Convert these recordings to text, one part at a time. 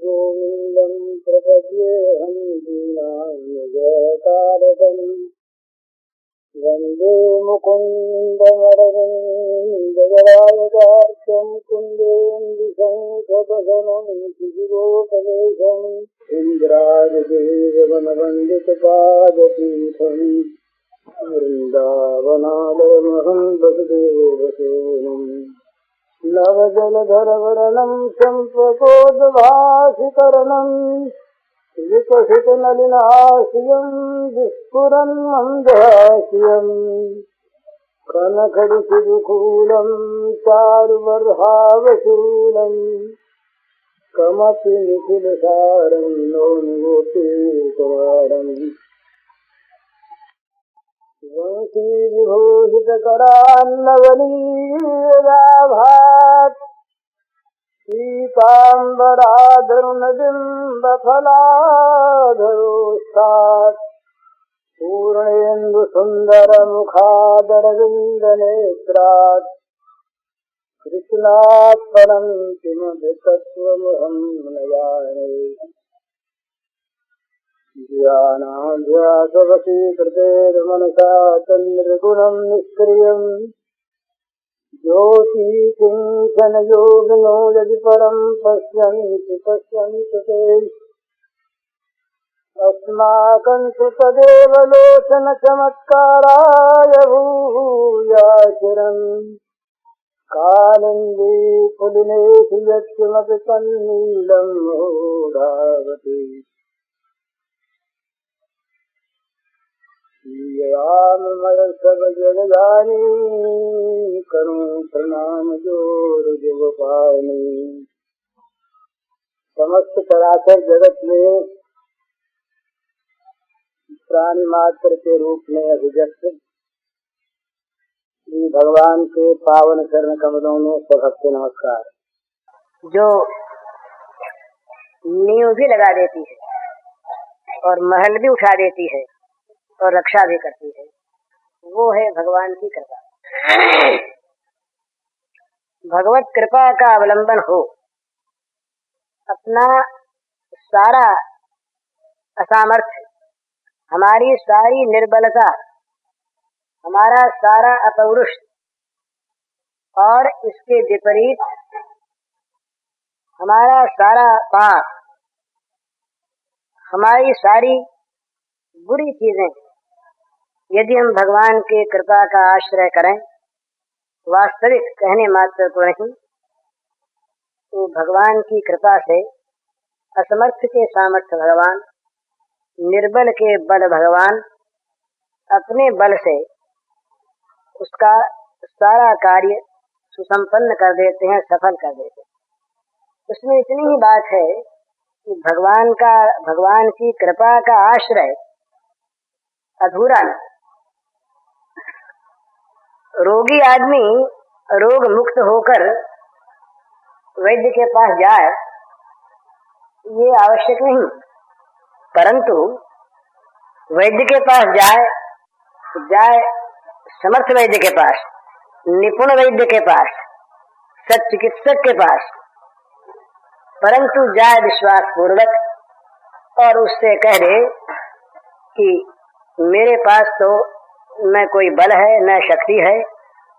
गोविन्दं प्रपद्येऽहं दीनान्यजतारकम् वन्दे मुकुन्दमरविन्ददलायतार्क्यं कुन्देन्दुशङ्खपदनं शिशिरोपदेशम् इन्द्रादिदेववनवन्दितपादपीठम् वृन्दावनालयमहं वसुदेवसूनुम् नवजलधरवर्णं चम्पकोद्भासिकरणं विकसितनलिनाशियं विस्फुरन् मन्दहास्यं कनखडिशिखूलं चारुबर्हावशूलं कमपि निखिलसारं नौनिगोपीकुमारम् वंशीविभूषितकरान्नवनीयदाभात् पीताम्बराधरुणबिम्बफलाधरोष्ठात् पूर्णेन्दुसुन्दरमुखादरविन्दनेत्रात् कृष्णात् परं किमपि तत्त्वमहं न जाने। ध्यानाभ्यासवशीकृतेर्मनसा तन्निर्गुणं निष्क्रियं ज्योतिकिञ्चनयोगिनो यदि परं पश्यन्ति ते अस्माकं तु तदेव लोचनचमत्काराय भूयाचिरं कालिन्दी पुलिनेषु यत्किमपि तन्नीलं मूढावति सब जगदानी करूं प्रणाम जोर जगपानी। समस्त चराचर जगत में प्राणी मात्र के रूप में अभिव्यक्त श्री भगवान के पावन चरण कमलों में स्वभक्ति नमस्कार। जो नींव भी लगा देती है और महल भी उठा देती है और रक्षा भी करती है, वो है भगवान की कृपा। भगवत कृपा का अवलंबन हो, अपना सारा असामर्थ्य, हमारी सारी निर्बलता, हमारा सारा अपौरुष और इसके विपरीत हमारा सारा पाप, हमारी सारी बुरी चीजें यदि हम भगवान के कृपा का आश्रय करें, वास्तविक कहने मात्र को नहीं, तो भगवान की कृपा से असमर्थ के सामर्थ्य भगवान, निर्बल के बल भगवान अपने बल से उसका सारा कार्य सुसंपन्न कर देते हैं, सफल कर देते हैं। उसमें इतनी ही बात है कि भगवान की कृपा का आश्रय अधूरा न। रोगी आदमी रोग मुक्त होकर वैद्य के पास जाए, ये आवश्यक नहीं, परंतु वैद्य के पास जाए समर्थ वैद्य के पास, निपुण वैद्य के पास, सच्चिकित्सक के पास, परंतु जाए विश्वास पूर्वक और उससे कह दे कि मेरे पास तो न कोई बल है, न शक्ति है,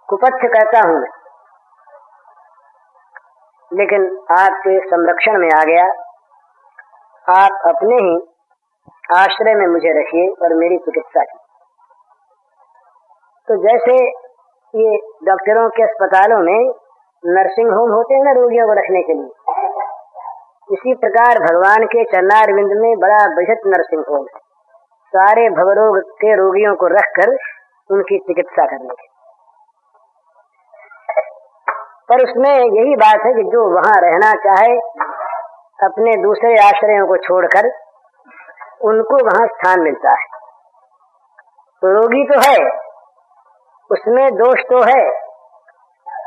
कुपथ्य करता हूँ, लेकिन आपके संरक्षण में आ गया, आप अपने ही आश्रय में मुझे रखिए और मेरी चिकित्सा की। तो जैसे ये डॉक्टरों के अस्पतालों में नर्सिंग होम होते हैं ना रोगियों को रखने के लिए, इसी प्रकार भगवान के चरणारविंद में बड़ा बृहत नर्सिंग होम है, सारे भवरोग के रोगियों को रखकर उनकी चिकित्सा करने की। पर उसमें यही बात है कि जो वहां रहना चाहे अपने दूसरे आश्रयों को छोड़कर, उनको वहां स्थान मिलता है। तो रोगी तो है, उसमें दोष तो है,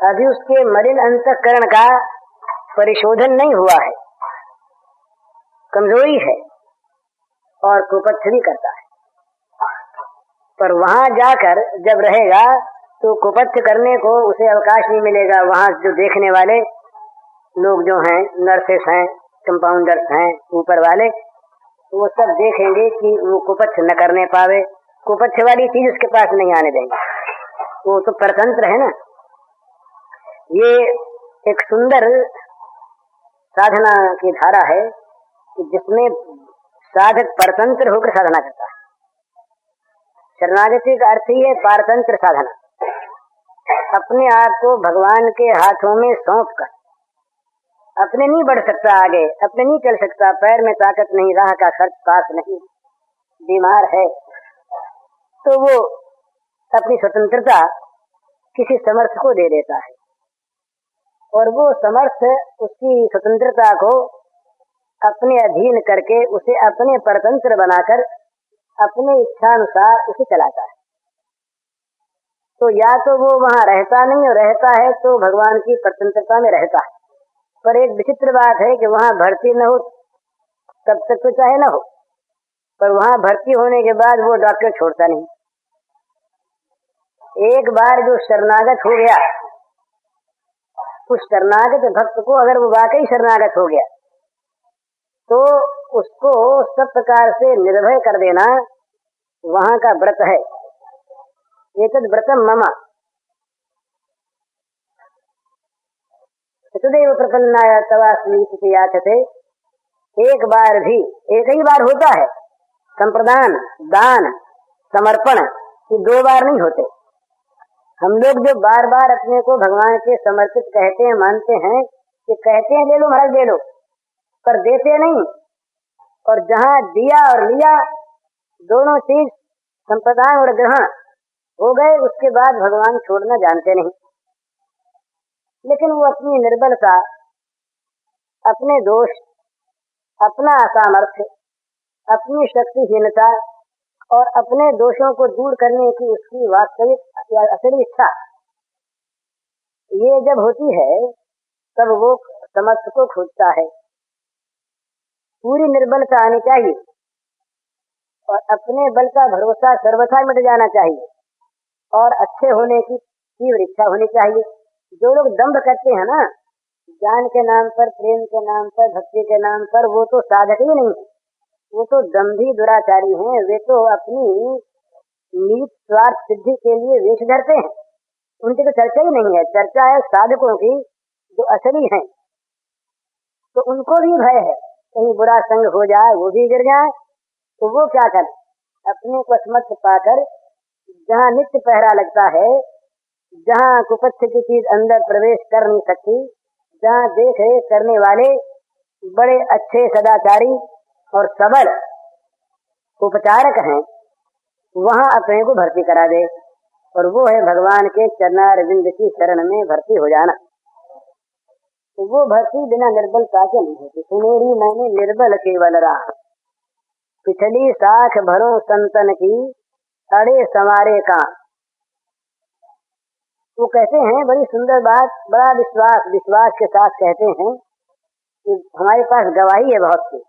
अभी उसके मलिन अंतःकरण का परिशोधन नहीं हुआ है, कमजोरी है और कुपथ्य भी करता है। पर वहां जाकर जब रहेगा तो कुपथ्य करने को उसे अवकाश नहीं मिलेगा। वहां जो देखने वाले लोग जो हैं, नर्सेस हैं, कंपाउंडर्स हैं ऊपर वाले, तो वो सब देखेंगे कि वो कुपथ न करने पावे, कुपथ वाली चीज उसके पास नहीं आने देंगे। वो तो परतंत्र है ना। ये एक सुंदर साधना की धारा है जिसमें साधक परतंत्र होकर साधना करता है। शरणागति का अर्थ ही है पारतंत्र साधना, अपने आप को भगवान के हाथों में सौंप कर। अपने नहीं बढ़ सकता आगे, अपने नहीं चल सकता, पैर में ताकत नहीं, राह का खर्च पास नहीं, बीमार है, तो वो अपनी स्वतंत्रता किसी समर्थ को दे देता है और वो समर्थ उसकी स्वतंत्रता को अपने अधीन करके उसे अपने परतंत्र बनाकर अपने इच्छानुसार उसे चलाता है। तो या तो वो वहां रहता नहीं, और रहता है तो भगवान की परतंत्रता में रहता है। पर एक विचित्र बात है कि वहां भर्ती न हो तब तक तो चाहे न हो, पर वहां भर्ती होने के बाद वो डॉक्टर छोड़ता नहीं। एक बार जो शरणागत हो गया, उस शरणागत भक्त को अगर वो वाकई शरणागत हो गया तो उसको सब प्रकार से निर्भय कर देना वहां का व्रत है। एतद् व्रतम मम सदैव प्रपन्नाय तवास्मि याचते। एक बार भी, एक ही बार होता है संप्रदान, दान, समर्पण, ये 2 बार नहीं होते। हम लोग जो बार बार अपने को भगवान के समर्पित कहते हैं, मानते हैं, कि कहते हैं ले लो महाराज ले लो, पर देते नहीं। और जहाँ दिया और लिया दोनों चीज संप्रदान और ग्रहण हो गए, उसके बाद भगवान छोड़ना जानते नहीं। लेकिन वो अपनी निर्बलता, अपने दोष, अपना असामर्थ्य, अपनी शक्तिहीनता और अपने दोषों को दूर करने की उसकी वास्तविक या असली इच्छा, ये जब होती है तब वो समर्थ को खोजता है। पूरी निर्बलता आनी चाहिए और अपने बल का भरोसा सर्वथा मिट जाना चाहिए और अच्छे होने की तीव्र इच्छा होनी चाहिए। जो लोग दंभ करते हैं ना, ज्ञान के नाम पर, प्रेम के नाम पर, भक्ति के नाम पर, वो तो साधक ही नहीं, वो तो दंभी दुराचारी हैं। वे तो अपनी नीच स्वार्थ सिद्धि के लिए वेश धरते हैं। उनकी तो चर्चा ही नहीं है, चर्चा है साधकों की जो असली हैं। तो उनको भी भय है कहीं बुरा संग हो जाए, वो भी गिर जाए, तो वो क्या करें, अपने को असमर्थ पाकर जहाँ नित्य पहरा लगता है, जहाँ कुपथ की चीज अंदर प्रवेश कर नहीं सकती, जहाँ देख रेख करने वाले बड़े अच्छे सदाचारी और सबल उपचारक हैं, वहां अपने को भर्ती करा दे। और वो है भगवान के चरणारविंद की शरण में भर्ती हो जाना। तो वो भर्ती बिना निर्बलता के नहीं होती। सुनेरी मैंने निर्बल केवल राह, पिछली साख भरो संतन की, अड़े समारे का। वो कहते हैं बड़ी सुंदर बात, बड़ा विश्वास के साथ कहते हैं कि हमारे पास गवाही है बहुत सी।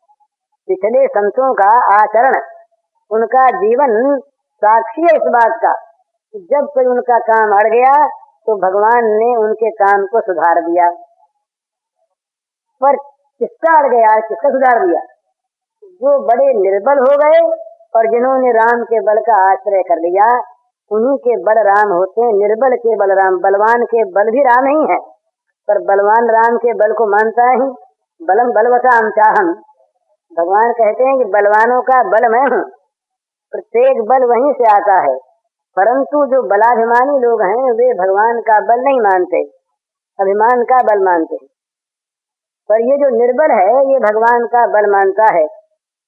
पिछले संतों का आचरण, उनका जीवन साक्षी है इस बात का कि जब कोई उनका काम अड़ गया तो भगवान ने उनके काम को सुधार दिया। पर किसका अड़ गया, किसका सुधार दिया? जो बड़े निर्बल हो गए और जिन्होंने राम के बल का आश्रय कर लिया, उन्हीं के बल राम होते हैं। निर्बल के बल राम, बलवान के बल भी राम ही है, पर बलवान राम के बल को मानता ही। बलम बलवताम चाहम, भगवान कहते हैं कि बलवानों का बल मैं हूँ। प्रत्येक बल वहीं से आता है, परंतु जो बलाभिमानी लोग हैं वे भगवान का बल नहीं मानते, अभिमान का बल मानते हैं। पर ये जो निर्बल है ये भगवान का बल मानता है,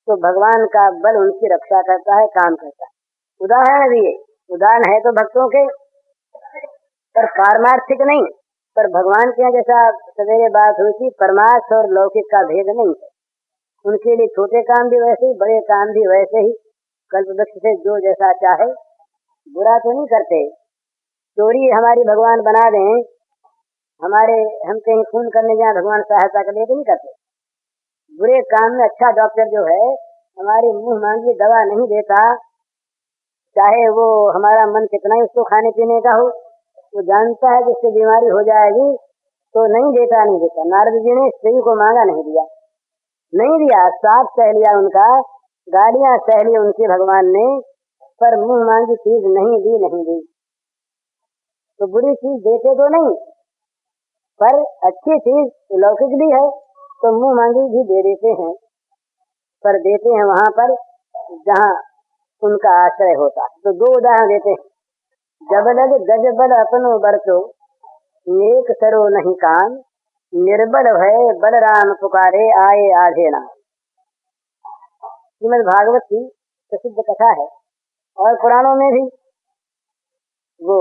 तो भगवान का बल उनकी रक्षा करता है, काम करता है। उदाहरण दिए, उदाहरण है तो भक्तों के, पर पारमार्थिक नहीं। पर भगवान के यहाँ जैसा सवेरे बात हुई थी, परमार्थ और लौकिक का भेद नहीं है। उनके लिए छोटे काम भी वैसे ही, बड़े काम भी वैसे ही। कल्पवृक्ष से जो जैसा चाहे, बुरा तो नहीं करते। चोरी हमारी भगवान बना दें, हम कहीं खून करने जाए भगवान सहायता के लिए तो नहीं करते। बुरे काम में अच्छा डॉक्टर जो है हमारी मुंह मांगी दवा नहीं देता, चाहे वो हमारा मन कितना ही उसको खाने पीने का हो, वो जानता है कि इससे बीमारी हो जाएगी तो नहीं देता। नारद जी ने स्त्री को मांगा नहीं दिया, नहीं दिया, साफ सह लिया उनका, गालियां सह ली उनकी भगवान ने, पर मुंह मांगी चीज नहीं दी। तो बुरी चीज देते तो नहीं, पर अच्छी चीज लौकिक भी है तो मुंह मांगी भी दे देते हैं, पर देते हैं वहां पर जहाँ उनका आश्रय होता है। तो दो उदाहरण देते हैं। जब लग गज बल अपनो बरतो, नेक सरो नहीं काम, निर्बल भय बलराम पुकारे आए आधे नाम। श्रीमद् भागवत की प्रसिद्ध कथा है, और पुराणों में भी। वो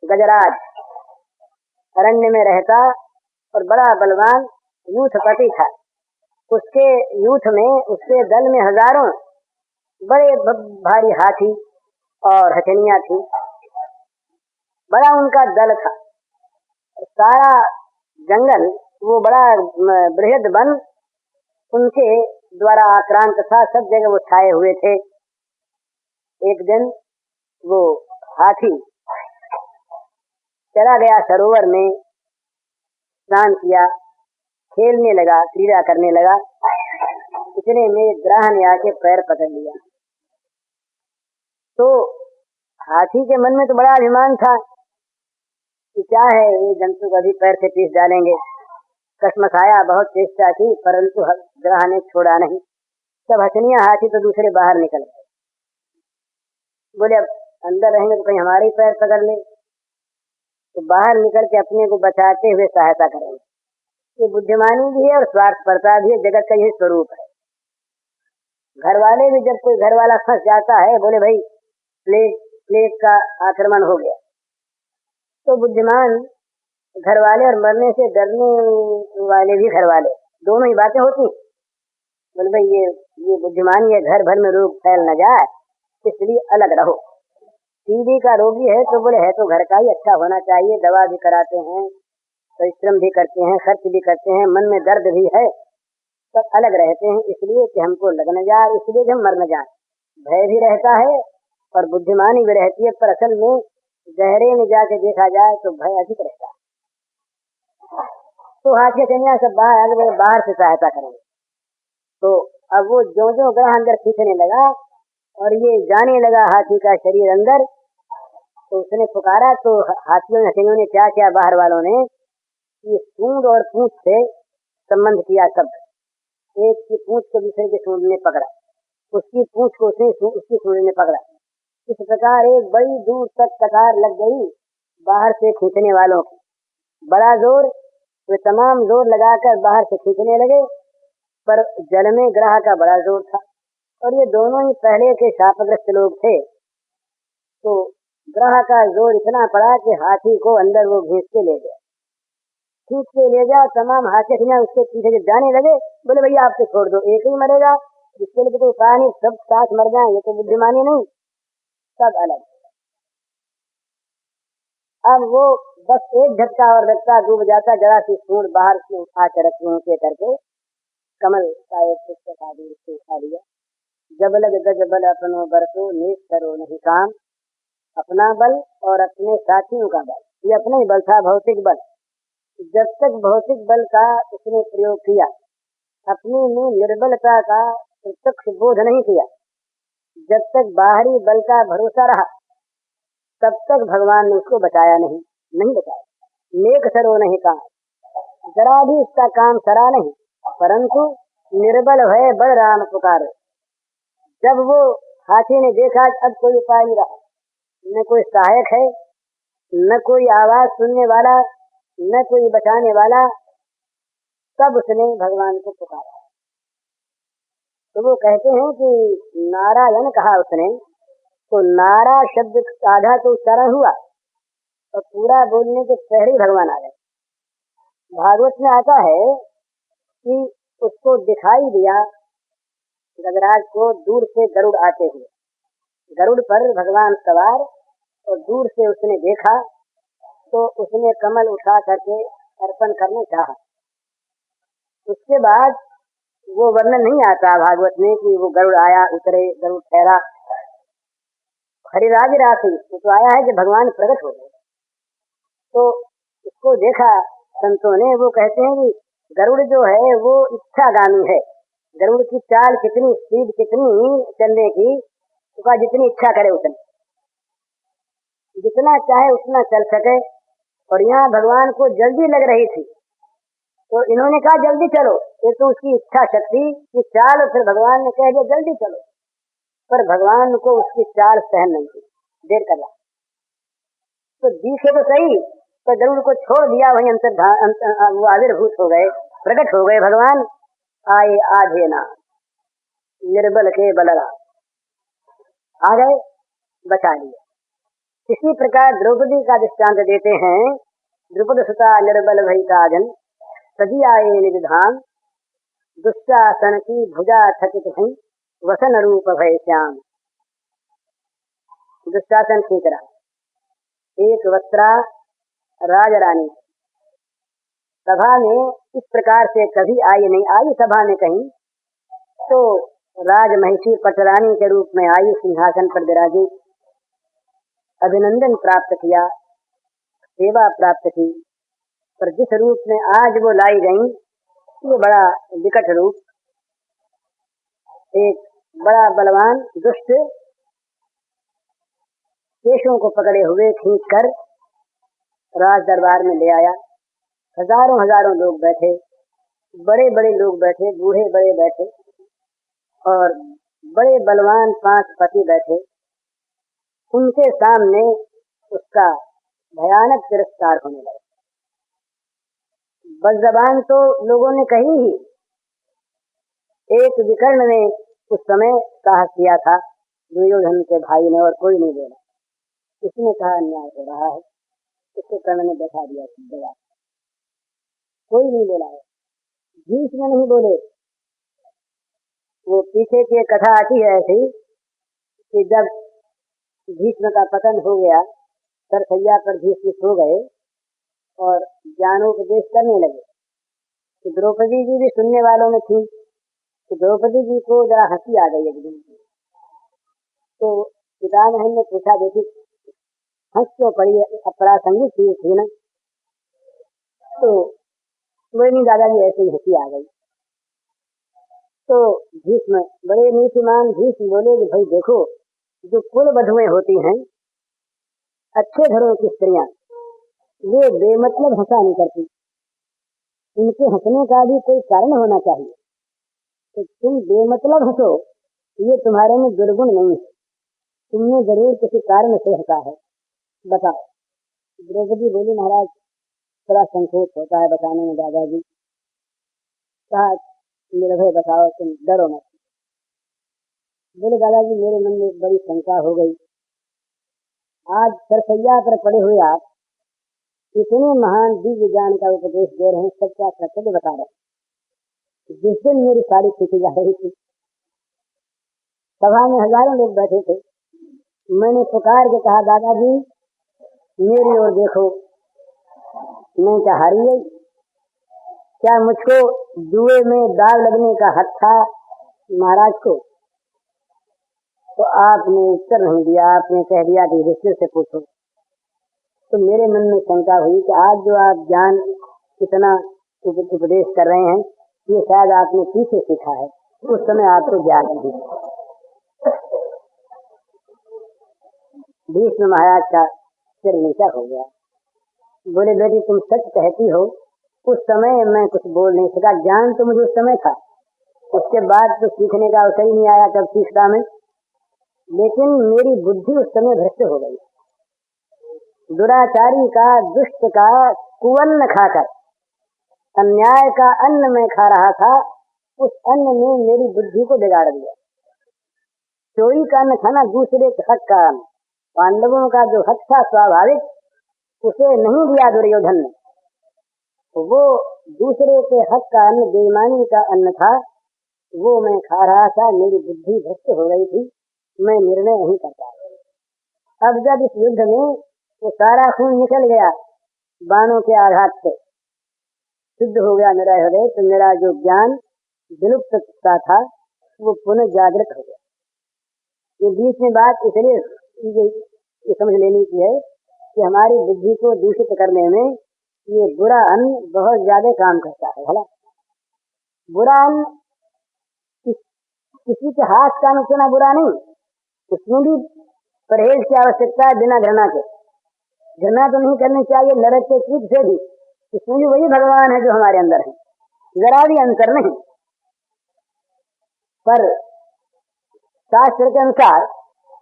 गजराज अरण्य में रहता और बड़ा बलवान यूथपति था। उसके यूथ में, उसके दल में हजारों बड़े भारी हाथी और हथनियां थी। बड़ा उनका दल था। सारा जंगल, वो बड़ा बृहद वन उनके द्वारा आक्रांत था। सब जगह वो छाए हुए थे। एक दिन वो हाथी चला गया सरोवर में, स्नान किया, खेलने लगा, क्रीड़ा करने लगा। इतने में ग्रह ने आके पैर पकड़ लिया। तो हाथी के मन में तो बड़ा अभिमान था कि क्या है, ये जंतु कभी पैर से पीस डालेंगे। कसमसाया, बहुत चेष्टा की, परंतु ग्रह ने छोड़ा नहीं। सब हथनियां हाथी तो दूसरे बाहर निकल गए। बोले अब अंदर रहेंगे तो कहीं हमारे पैर पकड़ ले, तो बाहर निकल के अपने को बचाते हुए सहायता करेंगे। ये बुद्धिमानी भी है और स्वार्थपरता भी है, जगत का यही स्वरूप है। घर वाले भी, जब कोई घर वाला फंस जाता है, बोले भाई प्लेग का आक्रमण हो गया, तो बुद्धिमान घर वाले और मरने से डरने वाले भी घर वाले, दोनों ही बातें होती। बोले भाई ये बुद्धिमानी है, घर भर में रोग फैल न जाए, इसलिए अलग रहो। टीबी का रोगी है तो बोले है तो घर का ही, अच्छा होना चाहिए, दवा भी कराते हैं, परिश्रम भी करते हैं, खर्च भी करते हैं, मन में दर्द भी है, सब अलग रहते हैं, इसलिए कि हमको लग न जाए, इसलिए कि हम मर न जाए। भय भी रहता है और बुद्धिमानी भी रहती है, पर असल में गहरे में जाके देखा जाए तो भय अधिक रहता है। तो हाथी कन्या सब बाहर से सहायता करेंगे। तो अब वो जो ग्रह अंदर खींचने लगा और ये जाने लगा हाथी का शरीर अंदर, तो उसने पुकारा। तो हाथियों हथियों ने क्या किया, बाहर वालों ने, ये सूंड और पूंछ से संबंध किया। सब एक की पूंछ को दूसरे के सूंड ने पकड़ा, उसकी पूंछ को उसकी सूंड ने पकड़ा। इस प्रकार एक बड़ी दूर तक कतार लग गई बाहर से खींचने वालों की। बड़ा जोर, वे तमाम जोर लगाकर बाहर से खींचने लगे, पर जल में ग्रह का बड़ा जोर था और ये दोनों ही पहले के शापग्रस्त लोग थे। तो ग्रह का जोर इतना पड़ा कि हाथी को अंदर वो घींच के ले गया, खींच के ले गया। तमाम हाथी उसके पीछे जब जाने लगे, बोले भैया आपको छोड़ दो, एक ही मरेगा, जिसके लिए तो उपाय नहीं, सब साथ मर जाए, ये तो बुद्धिमानी नहीं, सब अलग। अब वो बस एक झटका और लगता, डूब जाता, जरा सी सूंड बाहर से उठा के रखी ऊंचे करके, कमल का एक पुस्तक आदि उससे उठा लिया। जब लग गज बल अपनो बरतो, नेक करो नहीं काम, अपना बल और अपने साथियों का बल, ये अपना ही बल था, भौतिक बल। जब तक भौतिक बल का उसने प्रयोग किया, अपने में निर्बलता का प्रत्यक्ष बोध नहीं किया, जब तक बाहरी बल का भरोसा रहा, तब तक भगवान ने उसको बचाया नहीं बचाया। नेक सरो नहीं काम, जरा भी उसका काम सरा नहीं, परंतु निर्बल भय बलराम पुकारे। जब वो हाथी ने देखा अब कोई उपाय नहीं रहा, न कोई सहायक है, न कोई आवाज सुनने वाला, न कोई बचाने वाला, तब उसने भगवान को पुकारा। तो वो कहते हैं कि नारायण कहा उसने, तो नारा शब्द आधा तो उच्चारण हुआ और पूरा बोलने के पहले भगवान आ गए। भागवत में आता है कि उसको दिखाई दिया गजराज को दूर से गरुड़ आते हुए, गरुड़ पर भगवान सवार, और दूर से उसने देखा तो उसने कमल उठा करके अर्पण करना चाहा। उसके बाद वो वर्णन नहीं आता भागवत में कि वो गरुड़ आया, उतरे, गरुड़ ठहरा। हरिराज राशि तो आया है कि भगवान प्रकट हो गए। तो इसको देखा संतों ने, वो कहते हैं कि गरुड़ जो है वो इच्छागामी है। गरुड़ की चाल कितनी, स्पीड कितनी चलने की, उसका जितनी इच्छा करे उतनी, जितना चाहे उतना चल सके। और यहाँ भगवान को जल्दी लग रही थी तो इन्होंने कहा जल्दी चलो, ये तो उसकी इच्छा शक्ति की चाल। फिर भगवान ने कह दिया जल्दी चलो, पर भगवान को उसकी चाल सहन नहीं थी, देर कर रहा। तो दिखे तो सही, तो गरुड़ को छोड़ दिया, वहीं वो आविर्भूत हो गए, प्रकट हो गए भगवान। आए आधे ना निर्बल के बलरा, आ गए, बचा लिया। इसी प्रकार द्रौपदी का दृष्टांत देते हैं। द्रुपद सुता निर्बल भई काजन, सजी आए निज धाम, दुशासन की भुजा थकित भई, वसन रूप भय श्याम। दुशासन खींच रहा, एक वस्त्रा राजरानी सभा में इस प्रकार से कभी आई नहीं, आई सभा में कहीं तो राजमहिषी पटरानी के रूप में आई, सिंहासन पर विराजी, अभिनंदन प्राप्त किया, सेवा प्राप्त की। पर जिस रूप में आज वो लाई गई, ये बड़ा विकट रूप, एक बड़ा बलवान दुष्ट केशों को पकड़े हुए खींच कर राज दरबार में ले आया। हजारों हजारों लोग बैठे, बड़े बड़े लोग बैठे, बूढ़े बड़े बैठे, और बड़े बलवान 5 पति बैठे। उनके सामने उसका भयानक तिरस्कार होने लगा। बज़बान तो लोगों ने कही ही। एक विकर्ण ने उस समय साहस किया था, दुर्योधन के भाई ने, और कोई नहीं बोला। इसने कहा अन्याय हो रहा है, इसको कर्ण ने बैठा दिया दबा, कोई नहीं बोला है। भीष्म नहीं बोले। वो पीछे की कथा आती है ऐसी कि जब भीष्म का पतन हो गया, सरसैया पर भीष्म सो गए और ज्ञानोपदेश करने लगे, तो द्रौपदी जी भी सुनने वालों में थी। तो द्रौपदी जी को जरा हंसी आ गई एक दिन। तो पितामह ने पूछा, देखी हंस क्यों पड़ी, अप्रासंगिक चीज थी ना। तो कोई नहीं दादाजी, ऐसे ही हंसी आ गई। तो भीष्म बड़े नीतिमान भीष्म बोले कि भाई देखो, जो कुल वधुएं होती हैं, अच्छे घरों की स्त्रियां, वे बेमतलब हंसा नहीं करती, उनके हंसने का भी कोई कारण होना चाहिए। तो तुम बेमतलब हंसो, ये तुम्हारे में दुर्गुण नहीं है, तुमने जरूर किसी कारण से हंसा है, बताओ। द्रौपदी बोली, महाराज थोड़ा संकोच होता है बताने में दादाजी। कहा निर्भय बताओ, तुम डरो मत। बोले दादाजी मेरे मन में बड़ी शंका हो गई, आज सरसैया पर पड़े हुए आप इतने महान दिव्य ज्ञान का उपदेश दे रहे हैं, सबका सत्य बता रहे हैं। जिस दिन मेरी साड़ी खींची जा रही थी, सभा में हजारों लोग बैठे थे, मैंने पुकार के कहा दादाजी मेरी ओर देखो, मैं क्या हारी गई? क्या मुझको जुए में दाव लगने का हक था महाराज को? तो आपने उत्तर नहीं दिया, आपने कह दिया कि ऋषि से पूछो। तो मेरे मन में शंका हुई कि आज जो आप ज्ञान कितना उपदेश कर रहे हैं, ये शायद आपने पीछे सीखा है, उस समय आपको ज्ञान नहीं। भीष्म महाराज का सिर नीचा हो गया। बोले बेटी तुम सच कहती हो, उस समय मैं कुछ बोल नहीं सका, ज्ञान तो मुझे उस समय था, उसके बाद तो सीखने का अवसर ही नहीं आया, कब सीखता मैं। लेकिन मेरी बुद्धि उस समय भ्रष्ट हो गई। दुराचारी का, दुष्ट का कुअन्न खाकर, अन्याय का अन्न मैं खा रहा था, उस अन्न ने मेरी बुद्धि को बिगाड़ दिया। चोरी का अन्न खाना दूसरे के हक का अन्न, पांडवों का जो हक था स्वाभाविक, उसे नहीं दिया दुर्योधन ने। तो वो दूसरे के हक का अन्न, बेईमानी का अन्न था, वो मैं खा रहा था, मेरी बुद्धि भ्रष्ट हो गई थी, मैं निर्णय नहीं कर पाया। अब जब इस युद्ध में वो सारा खून निकल गया बाणों के आघात से, शुद्ध हो गया मेरा हृदय, तो मेरा जो ज्ञान विलुप्त था वो पुनः जागृत हो गया। ये बीच में बात इसलिए ये समझ लेनी की है कि हमारी बुद्धि को दूषित करने में ये बुरा अन्न बहुत ज्यादा काम करता है। भला बुरा अन्न किसी के हाथ का नुकसाना बुरा नहीं, उसमें भी परहेज की आवश्यकता है बिना घृणा के। घृणा तो नहीं करनी चाहिए नरक के कीट से भी, इसमें भी वही भगवान है जो हमारे अंदर है, जरा भी अंतर नहीं। पर शास्त्र के अनुसार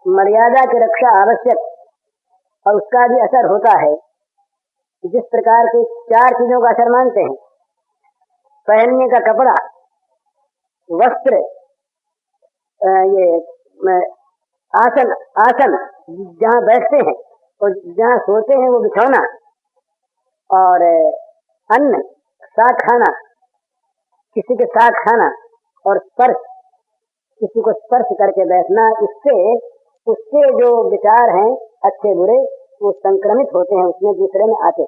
मर्यादा की रक्षा आवश्यक, और उसका भी असर होता है। जिस प्रकार के 4 चीजों का असर मानते हैं, पहनने का कपड़ा, वस्त्र, ये आसन जहाँ बैठते हैं और जहाँ सोते हैं वो बिछौना, और अन्न साथ खाना, किसी के साथ खाना, और स्पर्श, किसी को स्पर्श करके बैठना, इससे उसके जो विचार हैं अच्छे बुरे वो संक्रमित होते हैं, उसमें दूसरे में आते।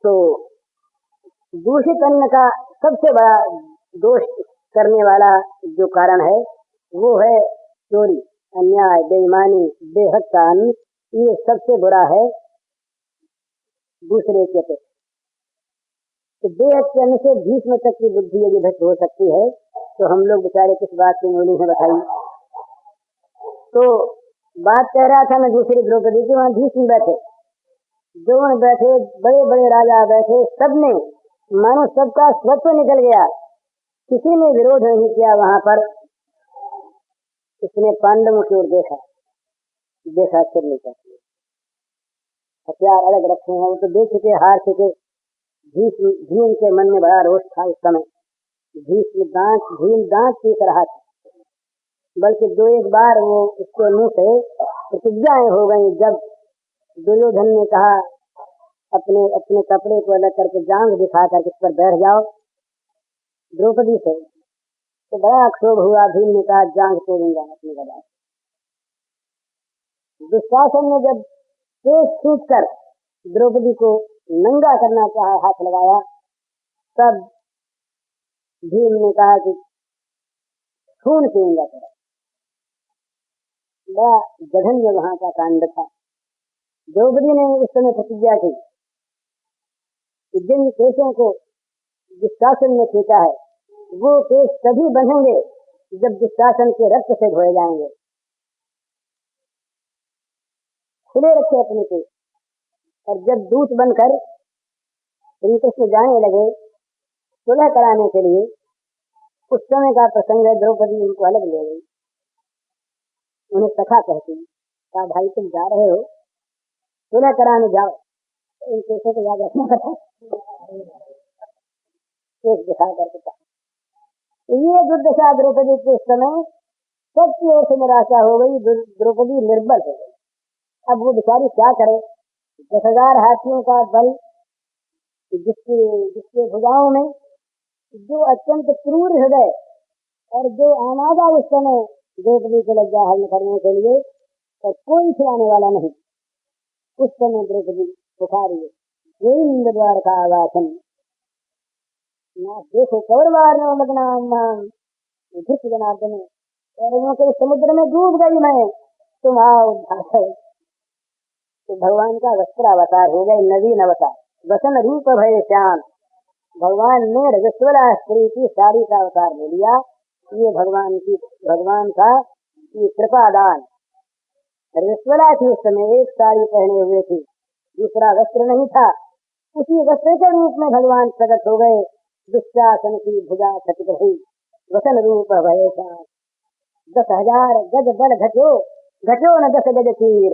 तो दूषित अन्न का सबसे बड़ा दोष करने वाला जो कारण है वो है चोरी, अन्याय, बेईमानी, बेहद का अन्न, ये सबसे बुरा है दूसरे के पे। तो बेहद के अन्न से भीष्म तक की बुद्धि यदि भ्रष्ट हो सकती है तो हम लोग बेचारे किस बात की मूली है बताइए। तो बात कह रहा था मैं दूसरी द्रौपदी की, वहां भीष्म बैठे, द्रोण बैठे, बड़े बड़े राजा बैठे, सबने मानो सबका स्वत्व निकल गया, किसी ने विरोध नहीं किया। वहां पर उसने पांडवों की ओर देखा, फिर नहीं चाहिए, हथियार अलग रखे हैं, वो तो देख चुके, हार चुके। भीम के मन में बड़ा रोष था उस समय। भीम दांत पीस रहा था, बल्कि 2-1 बार वो उसके मुंह से प्रतिज्ञाएं हो गई। जब दुर्योधन ने कहा अपने अपने कपड़े को अलग करके जांघ दिखा कर इस पर बैठ जाओ द्रौपदी से, तो बड़ा क्षोभ हुआ। भीम ने कहा जांघ तोड़ूंगा अपने गला। दुशासन ने जब केस खींच कर द्रौपदी को नंगा करना चाहा, हाथ लगाया, तब भीम ने कहा कि खून पीऊंगा तेरा। बड़ा जघन्य वहां का कांड था। द्रौपदी ने उस समय प्रतिज्ञा की कि जिन केसों को दुशासन ने खींचा है वो केस तभी बंधेंगे जब दुशासन के रक्त से धोए जाएंगे। खुले रखे अपने केस। और जब दूत बनकर श्री कृष्ण जाने लगे सुलह कराने के लिए, उस समय का प्रसंग है, द्रौपदी उनको अलग ले गई, उन्हें सखा कहती, कहा भाई तुम जा रहे हो सुलह कराने, जाओ, इन केसों को याद रखना पड़ता, केस दिखा करके कहा। ये दुर्दशा द्रौपदी के समय सबकी ओर से निराशा हो गई, द्रौपदी निर्बल हो गई। अब वो बेचारी क्या करे? 10,000 हाथियों का बल, जिसके भुजाओं में जो अत्यंत क्रूर हृदय और जो आमादा उस समय द्रौपदी को लज्जा हरण करने के लिए, और कोई खिलाने वाला नहीं। उस समय द्रौपदी पुकारी है, यही इंद्र द्वार का आवासन ना देखो कौरवार ने लगना जनार्दन, कौरवों के समुद्र में डूब गई मैं, तुम आओ उद्धार करो। तो भगवान का वस्त्रावतार हो गए, नवीन अवतार, वसन रूप भय श्याम। भगवान ने रजस्वला स्त्री की साड़ी का अवतार ले लिया। ये भगवान का ये कृपा दान। रजस्वला थी उस समय, एक साड़ी पहने हुए थी, दूसरा वस्त्र नहीं था। उसी वस्त्र के रूप में भगवान प्रकट हो गए। दुशासन की भुजा खटिक रही, वसन रूप भय श्याम। 10,000 गज बल घटो न 10 गज तीर।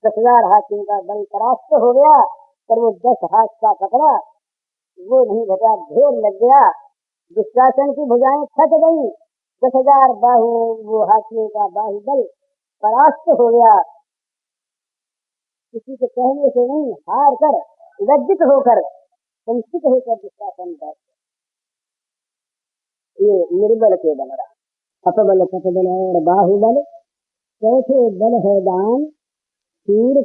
10,000 हाथियों का बल परास्त हो गया, पर वो 10 हाथ का कपड़ा वो नहीं घटा, ढेर लग गया। दुशासन की भुजाएं थक गई, 10,000 बाहु वो हाथियों का बाहुबल परास्त हो गया। किसी के कहने से नहीं, हार कर, लज्जित होकर, संचित होकर दुशासन बैठ, ये निर्बल के बल रहा। अपबल तपबल और बाहुबल, चौथे बल है दान, सूर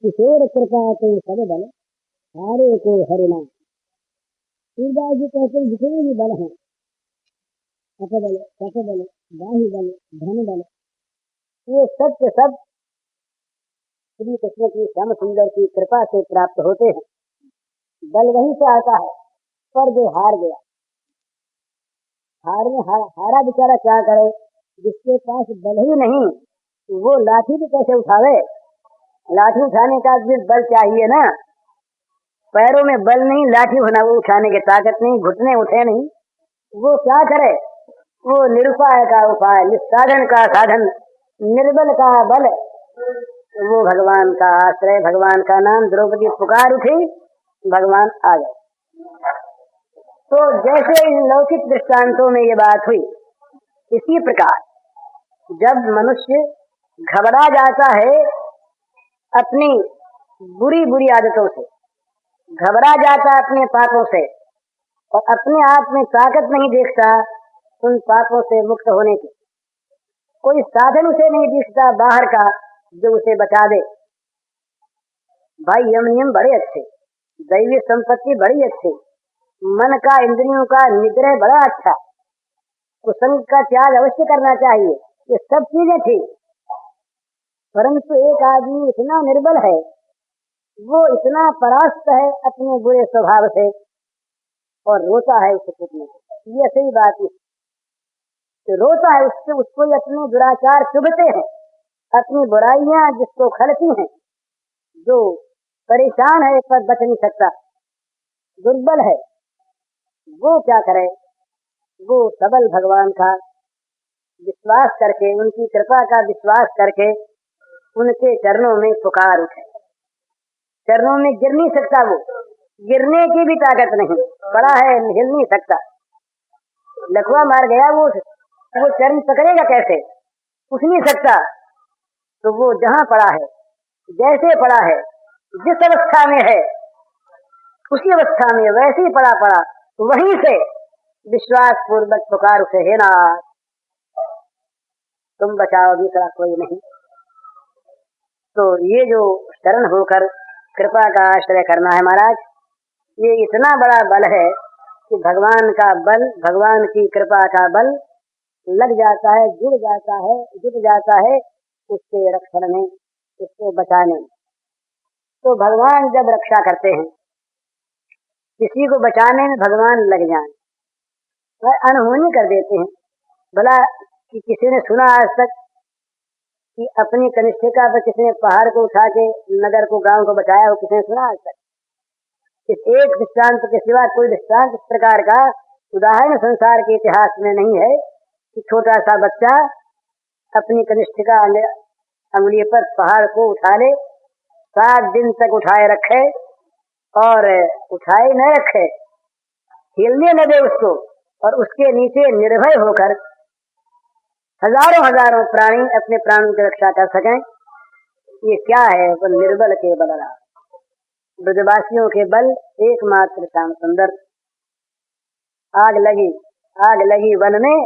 किशोर कृपा तो सब बल, हारे को हरिनाम। सूरदास जी कहते हैं जितने भी बल हैं, अपबल, तपबल, बाहुबल, धन बल, ये सब के सब श्री कृष्ण की श्याम सुंदर की कृपा से प्राप्त होते हैं। बल वहीं से आता है। पर जो हार गया, हारा बेचारा क्या करे, जिसके पास बल ही नहीं वो लाठी भी कैसे उठावे। लाठी उठाने का भी बल चाहिए ना, पैरों में बल नहीं, लाठी उठाने की ताकत नहीं, घुटने उठे नहीं, वो क्या करे। वो निरुपाय का उपाय, निस्साधन का साधन, निर्बल का बल, वो भगवान का आश्रय, भगवान का नाम। द्रौपदी पुकार उठी, भगवान आ गए। तो जैसे इन लौकिक दृष्टांतों में ये बात हुई, इसी प्रकार जब मनुष्य घबरा जाता है अपनी बुरी बुरी आदतों से, घबरा जाता अपने पापों से, और अपने आप में ताकत नहीं देखता उन पापों से मुक्त होने की, कोई साधन उसे नहीं दिखता बाहर का जो उसे बचा दे। भाई यम नियम बड़े अच्छे, दैवी संपत्ति बड़ी अच्छी, मन का इंद्रियों का निग्रह बड़ा अच्छा, कुसंग का त्याग अवश्य करना चाहिए, ये सब चीजें ठीक। परंतु एक आदमी इतना निर्बल है, वो इतना परास्त है अपने बुरे स्वभाव से और रोता है उसे टूटने से। ये सही बात है, तो रोता है उसको अपने दुराचार चुभते हैं, अपनी बुराइयां जिसको खलती हैं, जो परेशान है पर बच नहीं सकता, दुर्बल है, वो क्या करे। वो सबल भगवान का विश्वास करके, उनकी कृपा का विश्वास करके उनके चरणों में पुकार उठे। चरणों में गिर नहीं सकता, वो गिरने की भी ताकत नहीं, पड़ा है हिल नहीं सकता, लकवा मार गया, वो चरण पकड़ेगा कैसे, उठ नहीं सकता। तो वो जहाँ पड़ा है, जैसे पड़ा है, जिस अवस्था में है उसी अवस्था में वैसे ही पड़ा वहीं से विश्वास पूर्वक पुकार उसे, हे नाथ तुम बचाओ, दूसरा कोई नहीं। तो ये जो शरण होकर कृपा का आश्रय करना है महाराज, ये इतना बड़ा बल है कि भगवान का बल, भगवान की कृपा का बल लग जाता है, जुट जाता है उसके रक्षण में, उसको बचाने में। तो भगवान जब रक्षा करते हैं, किसी को बचाने में भगवान लग जाए, वह अनहोनी कर देते हैं। भला कि किसी ने सुना आज तक कि अपनी कनिष्ठिका पर किसने पहाड़ को उठा के नगर को, गांव को बचाया हो, किसने सुना आज तक? इस एक दृष्टांत के सिवा कोई दृष्टांत इस प्रकार का उदाहरण संसार के इतिहास में नहीं है कि छोटा सा बच्चा अपनी कनिष्ठिका अंगुली पर पहाड़ को उठा ले, 7 दिन तक उठाए रखे और उठाए न रखे, हिलने न दे उसको, और उसके नीचे निर्भय होकर हजारों प्राणी अपने प्राणों की रक्षा कर सकें। ये क्या है? वो निर्बल के बल रहा, ब्रजवासियों के बल एकमात्र श्याम सुंदर। आग लगी वन में,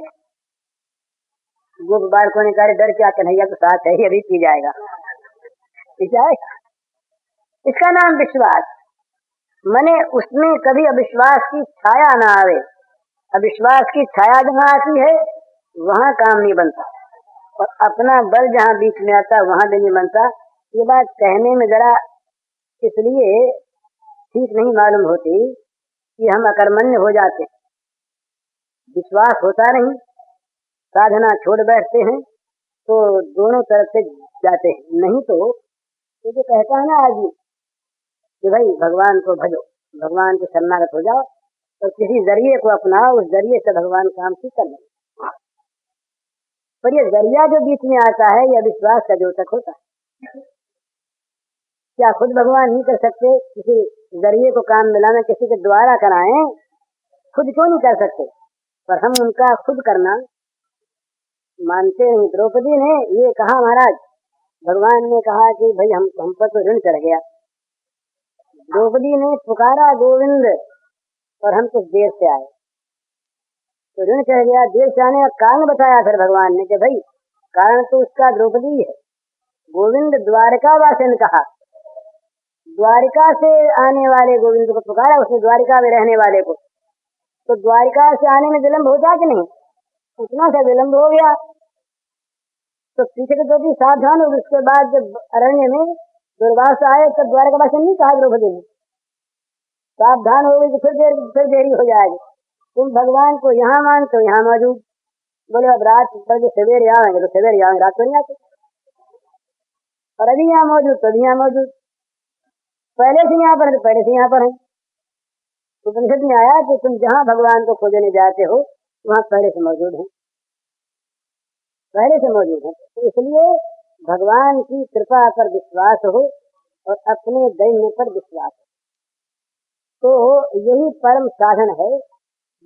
गोप बालकों ने कहा डर क्या, कन्हैया तो साथ है, अभी पी जाएगा। इसका नाम विश्वास। मने उसमें कभी अविश्वास की छाया ना आवे। अविश्वास की छाया जहाँ आती है वहाँ काम नहीं बनता, और अपना बल जहाँ बीच में आता वहाँ भी नहीं बनता। ये बात कहने में जरा इसलिए ठीक नहीं मालूम होती कि हम अकर्मण्य हो जाते हैं, विश्वास होता नहीं, साधना छोड़ बैठते हैं तो दोनों तरफ से जाते हैं। नहीं तो ये जो कहता है ना आदमी कि भाई भगवान को भजो, भगवान के शरणागत हो जाओ, और किसी जरिए को अपनाओ, उस जरिए से भगवान काम ठीक कर लें। पर ये जरिया जो बीच में आता है, यह विश्वास का द्योतक होता है। क्या खुद भगवान नहीं कर सकते? किसी जरिए को काम मिलाना, किसी के द्वारा कराएं, खुद क्यों नहीं कर सकते? पर हम उनका खुद करना मानते नहीं। द्रौपदी ने ये कहा, महाराज भगवान ने कहा कि भाई हम पर तो ऋण चढ़ गया। द्रौपदी ने पुकारा गोविंद, और हम कुछ देर से आए, तो ऋण चढ़ गया। देर से आने का कारण बताया फिर भगवान ने कि भाई कारण तो उसका द्रौपदी है। गोविंद द्वारका वासी ने कहा, द्वारिका से आने वाले गोविंद को पुकारा उसने, द्वारिका में रहने वाले को। तो द्वारिका से आने में विलंब होता कि नहीं? उतना सा विलंब हो गया। तो पीछे के द्रौपदी सावधान हो। उसके बाद जब अरण्य में दुर्वासा आए तब द्वारका वासी नहीं कहा द्रौपदी ने, सावधान हो गई तो फिर देरी हो जाएगी। तुम भगवान को यहाँ मानते हो, यहाँ मौजूद, बोले अब रात बजे सवेरे आएंगे तो सवेरे आएंगे, रात को नहीं आते। और अभी यहाँ मौजूद तो अभी यहाँ मौजूद, पहले से यहाँ पर है तो पहले से यहाँ पर है। तो उपनिषद में आया कि तुम जहाँ भगवान को खोजने जाते हो वहाँ पहले से मौजूद है, पहले से मौजूद है। तो इसलिए भगवान की कृपा पर विश्वास हो और अपने दैन्य पर विश्वास हो, तो यही परम साधन है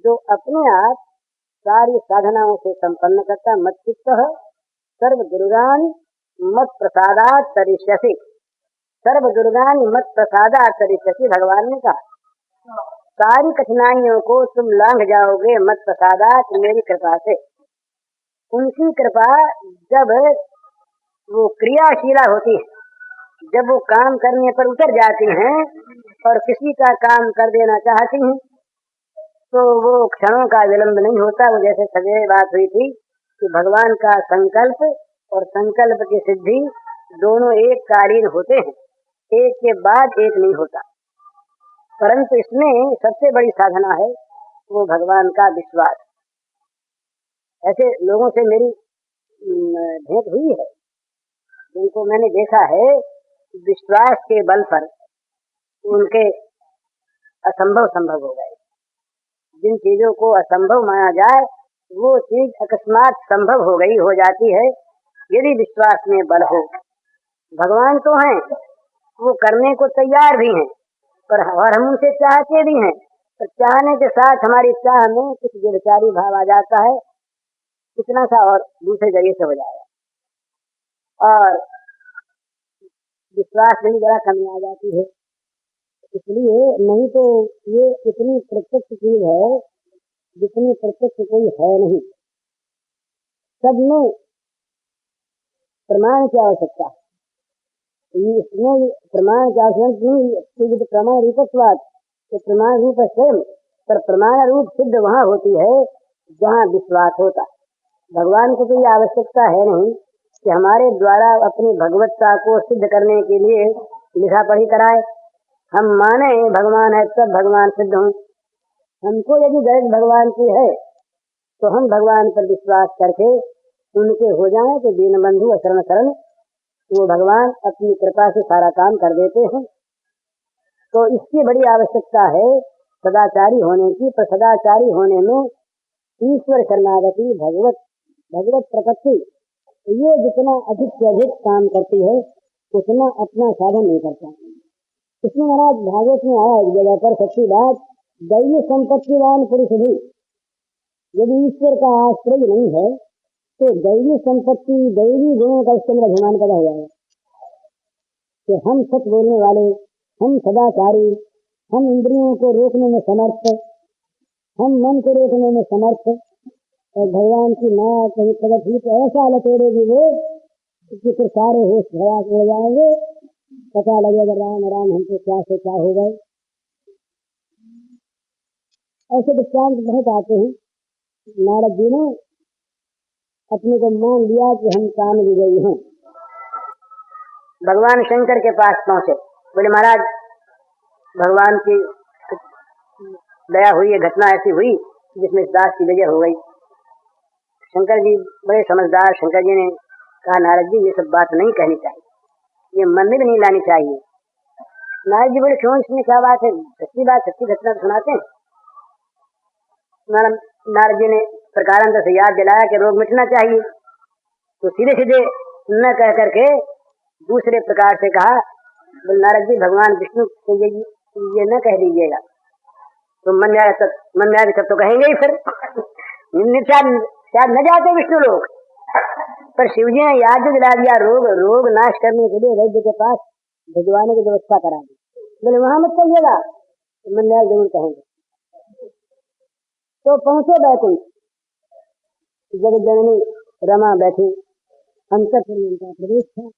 जो अपने आप सारी साधनाओं से संपन्न करता। मच्चित्त सर्व दुर्गान मत प्रसादात तरिष्यसि, सर्व दुर्गान मत प्रसादात तरिष्यसि, भगवान ने कहा सारी कठिनाइयों को तुम लांघ जाओगे मत प्रसादात, मेरी कृपा से। उनकी कृपा जब वो क्रियाशीला होती है, जब वो काम करने पर उतर जाती हैं और किसी का काम कर देना चाहती हैं, तो वो क्षणों का विलंब नहीं होता। वो जैसे सवेरे बात हुई थी कि भगवान का संकल्प और संकल्प की सिद्धि दोनों एक कालीन होते हैं, एक के बाद एक नहीं होता। परंतु इसमें सबसे बड़ी साधना है वो भगवान का विश्वास। ऐसे लोगों से मेरी भेंट हुई है जिनको मैंने देखा है विश्वास के बल पर उनके असंभव संभव हो गए। जिन चीजों को असंभव माना जाए वो चीज अकस्मात संभव हो गई, हो जाती है, यदि विश्वास में बल हो। भगवान तो हैं, वो करने को तैयार भी हैं, पर हम उनसे चाहते भी हैं, पर चाहने के साथ हमारी चाह में कुछ व्यभिचारी भाव आ जाता है, कितना सा और दूसरे जरिए से हो जाएगा और विश्वास में जरा कमी आ जाती है। इसलिए नहीं तो ये इतनी प्रत्यक्ष चीज है जितनी प्रत्यक्ष कोई है नहीं। सब में प्रमाण की आवश्यकता है, इसमें प्रमाण की आवश्यकता नहीं। प्रमाण रूपत्वाद तो प्रमाण रूप स्वयं, पर प्रमाण रूप सिद्ध वहाँ होती है जहाँ विश्वास होता है। भगवान को तो ये आवश्यकता है नहीं कि हमारे द्वारा अपनी भगवत्ता को सिद्ध करने के लिए लिखा पढ़ी कराए। हम माने भगवान है तब भगवान सिद्ध हों। हमको यदि गरज भगवान की है तो हम भगवान पर विश्वास करके उनके हो जाएं तो दीन बंधु शरण शरण, वो भगवान अपनी कृपा से सारा काम कर देते हैं। तो इसकी बड़ी आवश्यकता है सदाचारी होने की। पर सदाचारी होने में ईश्वर शरणागति, भगवत प्रपत्ति, ये जितना अधिक से अधिक काम करती है उतना अपना साधन नहीं करता। इसमें महाराज भागवत में आया एक जगह पर सच्ची बात, दैवी संपत्तिवान पुरुष भी यदि ईश्वर का आश्रय नहीं है तो दैवी संपत्ति, दैवी गुणों का इसके अंदर अभिमान पैदा हो जाएगा कि हम सच बोलने वाले, हम सदाचारी, हम इंद्रियों को रोकने में समर्थ, हम मन को रोकने में समर्थ, और भगवान की माँ कहीं प्रकट हुई तो ऐसा लपेड़ेगी वो कि फिर सारे होश भयास हो जाएंगे, पता लगेगा राम राम हमको क्या से क्या हो गए। ऐसे दृष्टांत बहुत आते हैं। नारद जी ने अपने को मान लिया कि हम काम विजयी हैं। भगवान शंकर के पास पहुंचे, बोले महाराज भगवान की दया हुई, है घटना ऐसी हुई जिसमें दास की विजय हो गई। शंकर जी बड़े समझदार, शंकर जी ने कहा नारद जी ये सब बात नहीं कहनी चाहिए, ये मन में भी नहीं लानी चाहिए। नारद जी बोले क्यों, इसमें क्या बात है, सच्ची बात, सच्ची घटना सुनाते हैं। नारद जी ने प्रकारांतर से याद दिलाया कि रोग मिटना चाहिए, तो सीधे सीधे न कह करके दूसरे प्रकार से कहा, नारद जी भगवान विष्णु से ये न कह दीजिएगा, तो मन में आया तब तो कहेंगे ही फिर शायद न जाते विष्णु लोग। पर शिव जी ने याद दिला दिया, रोग नाश करने के लिए वैद्य के पास भिजवाने की व्यवस्था करा दी। बोले वहां मत कहिएगा, तो मन में जरूर कहेंगे। तो पहुंचे बैकुंठ, जगत जननी रमा बैठी, अंतःपुर में उनका प्रवेश था।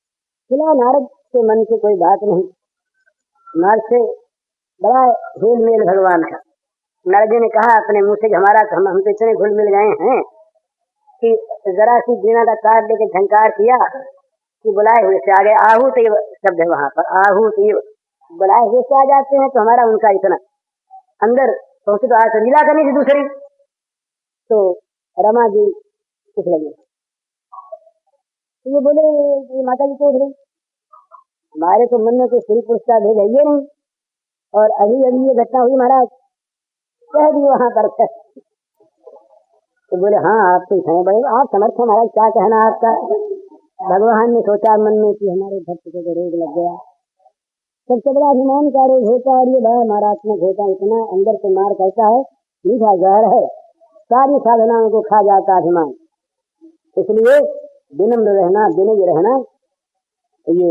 फिलहाल नारद के मन की कोई बात नहीं, नारद से बड़ा घुल मिल भगवान का। नारद जी ने कहा अपने मुंह से, हमारा हम तो इतने घुल मिल गए हैं कि जरा सी बीना का तार लेके झंकार किया कि बुलाए हुए से आ गए। आहूत शब्द है वहां पर, आहूत बुलाए हुए से आ जाते हैं, तो हमारा उनका इतना अंदर पहुंचे तो आज लीला करनी थी दूसरी। तो रमा जी कुछ लगे तो ये बोले कि माता जी पूछ रही हमारे तो मन में कोई स्त्री पुरुष का भेद है ही नहीं, और अभी अभी ये घटना हुई महाराज, कह दी वहां पर। तो बोले हाँ आप तो हैं बड़े, आप समर्थ हैं महाराज, क्या कहना आपका। भगवान ने सोचा मन में कि हमारे भक्त को तो रोग लग गया, सबसे बड़ा अभिमान का रोग होता है, ये बड़ा मारात्मक होता है, इतना अंदर से मार करता है, मीठा जहर है, सारी साधनाओं को खा जाता अभिमान। इसलिए विनम्र रहना, विनय रहना ये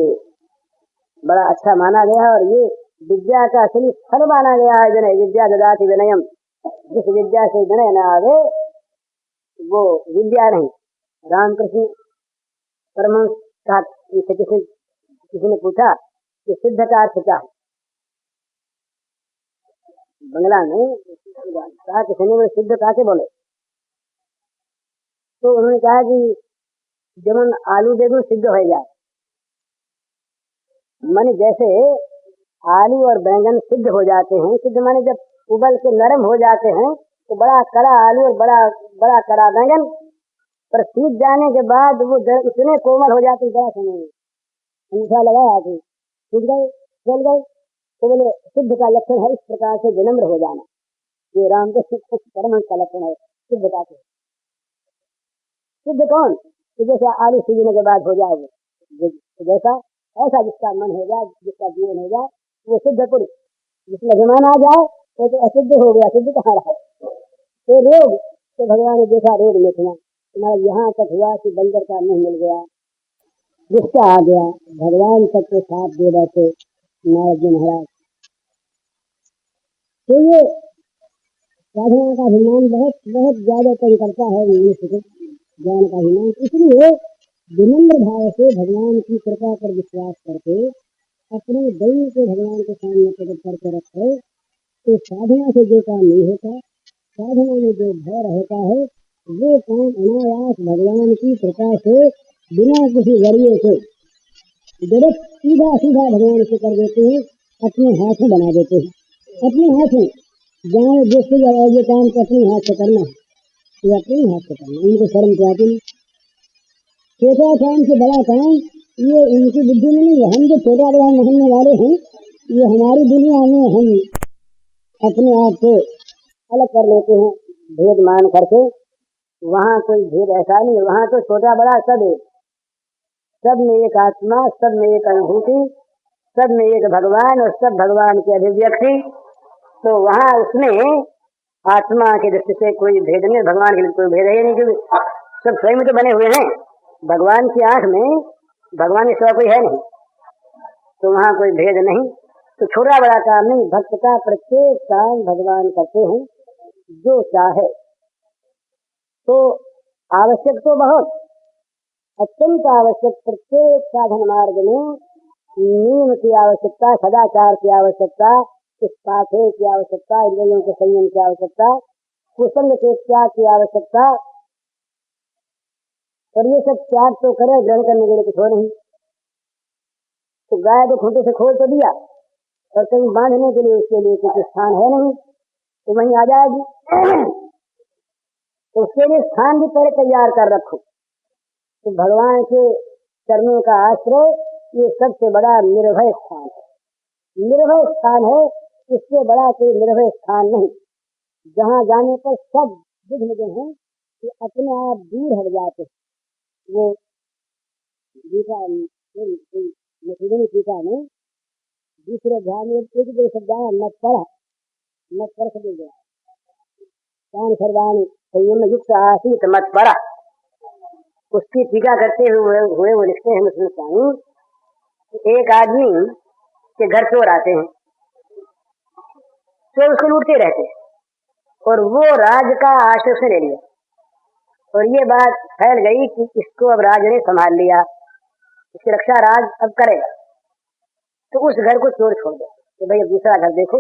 बड़ा अच्छा माना गया है, और ये विद्या का असली फल माना गया है। विनय विद्या ददाति विनयम, जिस विद्या से विनय न आवे वो विद्या नहीं। रामकृष्ण परमहंस का किसी ने पूछा कि सिद्ध का अर्थ क्या है, बंगला में कहा किसी ने सिद्ध काके बोले, तो उन्होंने कहा कि जब आलू दे दूं सिद्ध हो जाए, माने जैसे आलू और बैंगन सिद्ध हो जाते हैं, सिद्ध माने जब उबल के नरम हो जाते हैं तो बड़ा कड़ा आलू और बड़ा कड़ा बैंगन, पर सीख जाने के बाद वो इतने कोमल हो जाते, बड़ा समय अंगूठा लगाया कि सीख गए जल गए। तो बोले सिद्ध का लक्षण है इस प्रकार से विनम्र हो जाना, ये रामकृष्ण परमहंस का लक्षण है सिद्धता के। सिद्ध कौन, तो जैसे आलू सीखने के बाद हो जाए जैसा, ऐसा जिसका मन हो जाए, जिसका जीवन हो जाए, वो सिद्ध पुरुष। जिसमें अभिमान आ जाए तो असिद्ध हो गया, सिद्ध कहाँ रहा। तो रोग तो भगवान ने देखा रोग लिखना तुम्हारा यहाँ तक हुआ कि बंदर का मुंह मिल गया, जिसका आ गया भगवान तक के साथ दे बैठे नारद जी महाराज। तो ये साधना का अभिमान बहुत बहुत ज्यादा तंग करता है मनुष्य को, ज्ञान का अभिमान। इसलिए विनम्र भाव से भगवान की कृपा पर विश्वास करके अपने दैव को भगवान के सामने प्रकट करके रखे तो साधना से जो काम नहीं होता, साधना में जो भय रहता है, वो काम अनायास भगवान की कृपा से बिना किसी जरिए से डायरेक्ट सीधा सीधा भगवान से कर देते हैं, अपने हाथों बना देते हैं। अपने हाथों जहाँ जैसे ये काम को अपने हाथ से करना है, ये अपने हाथ से करना, उनको शर्म क्या आती नहीं। छोटा काम से बड़ा काम ये उनकी बुद्धि में नहीं है। हम जो छोटा बड़ा मानने वाले हैं, ये हमारी दुनिया में हम अपने आप को अलग कर लेते हैं भेद मान करके। वहाँ कोई भेद ऐसा नहीं है, वहाँ तो छोटा बड़ा सब है, सब में एक आत्मा, सब में एक अनुभूति, सब में एक भगवान और सब भगवान की अभिव्यक्ति। तो वहाँ उसमें आत्मा की दृष्टि से कोई भेद नहीं, भगवान के लिए कोई भेद है नहीं, क्योंकि सब स्वयं तो बने हुए हैं। भगवान की आंख में भगवान के सिवा कोई है नहीं, तो वहाँ कोई भेद नहीं। तो छोटा बड़ा काम नहीं, भक्त का प्रत्येक काम भगवान करते हैं जो चाहे। तो आवश्यक तो बहुत अत्यंत आवश्यक, प्रत्येक साधन मार्ग में नियम की आवश्यकता, सदाचार की आवश्यकता, पाठे की आवश्यकता, इंद्रियों के संयम की आवश्यकता, कुसंग के त्याग की आवश्यकता। और ये सब त्याग तो करे, ग्रहण करने के लिए कुछ हो नहीं। तो गाय तो खूंटे से खोल तो दिया, और कहीं बांधने के लिए उसके लिए कुछ स्थान है नहीं, तो वहीं आ जाएगी। तो उसके लिए स्थान भी पहले तैयार कर रखो। तो भगवान के चरणों का आश्रय ये सबसे बड़ा निर्भय स्थान है, निर्भय स्थान है, इससे बड़ा कोई निर्भय स्थान नहीं। जहाँ जाने पर सब विघ्न जो है कि अपने आप दूर हट जाते। वो गीता गीता में दूसरे ध्यान में एक दो शब्द मत पढ़ा, मत पढ़ सके गया कान सर्वाणी संयम युक्त आसीत मत पढ़ा। उसकी टीका करते हुए वो लिखते हैं मुस्लिम स्वामी, एक आदमी के घर चोर आते हैं, तो उसको लूटते रहते हैं, और वो राज का आश्वासन ले लिया, और ये बात फैल गई कि इसको अब राज ने संभाल लिया, इसकी रक्षा राज अब करेगा। तो उस घर को चोर छोड़ दो कि भाई अब दूसरा घर देखो,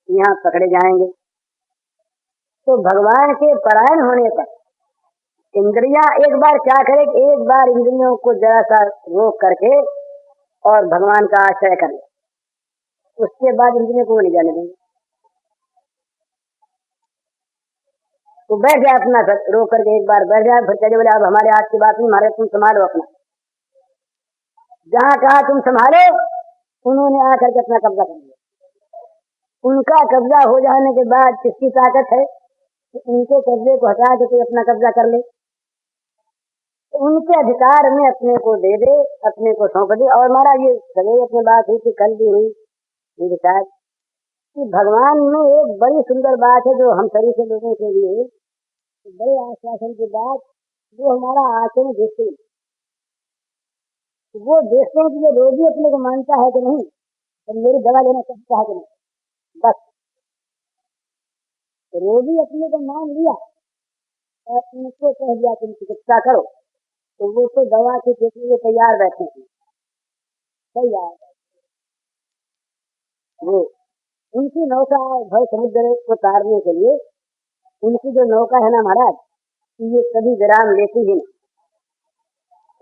यहाँ पकड़े जाएंगे। तो भगवान के परायण होने पर इंद्रियां एक बार क्या करे, एक बार इंद्रियों को जरा सा रोक करके और भगवान का आश्रय कर ले, उसके बाद इंद्रियों को नहीं जाने देंगे। तो बैठ जाए अपना रोक करके एक बार बैठ जाए, फिर चले बोले अब हमारे हाथ की बात नहीं, हमारे तुम संभालो अपना। जहाँ कहा तुम संभालो, उन्होंने आकर के अपना कब्जा कर लिया। उनका कब्जा हो जाने के बाद किसकी ताकत है कि उनके कब्जे को हटा के कोई अपना कब्जा कर ले? उनके अधिकार में अपने को दे दे, अपने को सौंप दे। और महाराज ये सदैव अपनी बात हुई थी, कल भी हुई मेरे साथ, कि भगवान में एक बड़ी सुंदर बात है जो हम सभी के लोगों के लिए बड़े आश्वासन की बात, वो हमारा आचरण देखते हैं। वो देखते हैं कि ये रोगी अपने को मानता है कि नहीं, तो मेरी दवा लेना चाहता है कि नहीं। बस रोगी अपने को मान लिया और उनको कह दिया तुम चिकित्सा करो, तो वो तो दवा के लिए तैयार बैठे हैं, तैयार। वो उनकी नौका भय समुद्र को तारने के लिए, उनकी जो नौका है ना महाराज, ये कभी विराम लेती ही नहीं।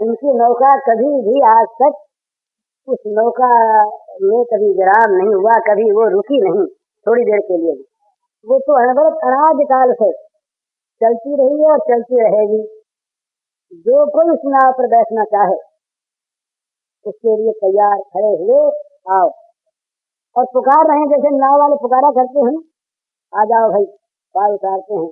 उनकी नौका कभी भी आज तक, उस नौका में कभी विराम नहीं हुआ, कभी वो रुकी नहीं थोड़ी देर के लिए। वो तो अनवरत अनाज काल से चलती रही है और चलती रहेगी। जो कोई उस नाव पर बैठना चाहे उसके लिए तैयार खड़े हुए आओ, और पुकार रहे हैं जैसे नाव वाले पुकारा करते हैं, आ जाओ भाई पार उतारते हैं,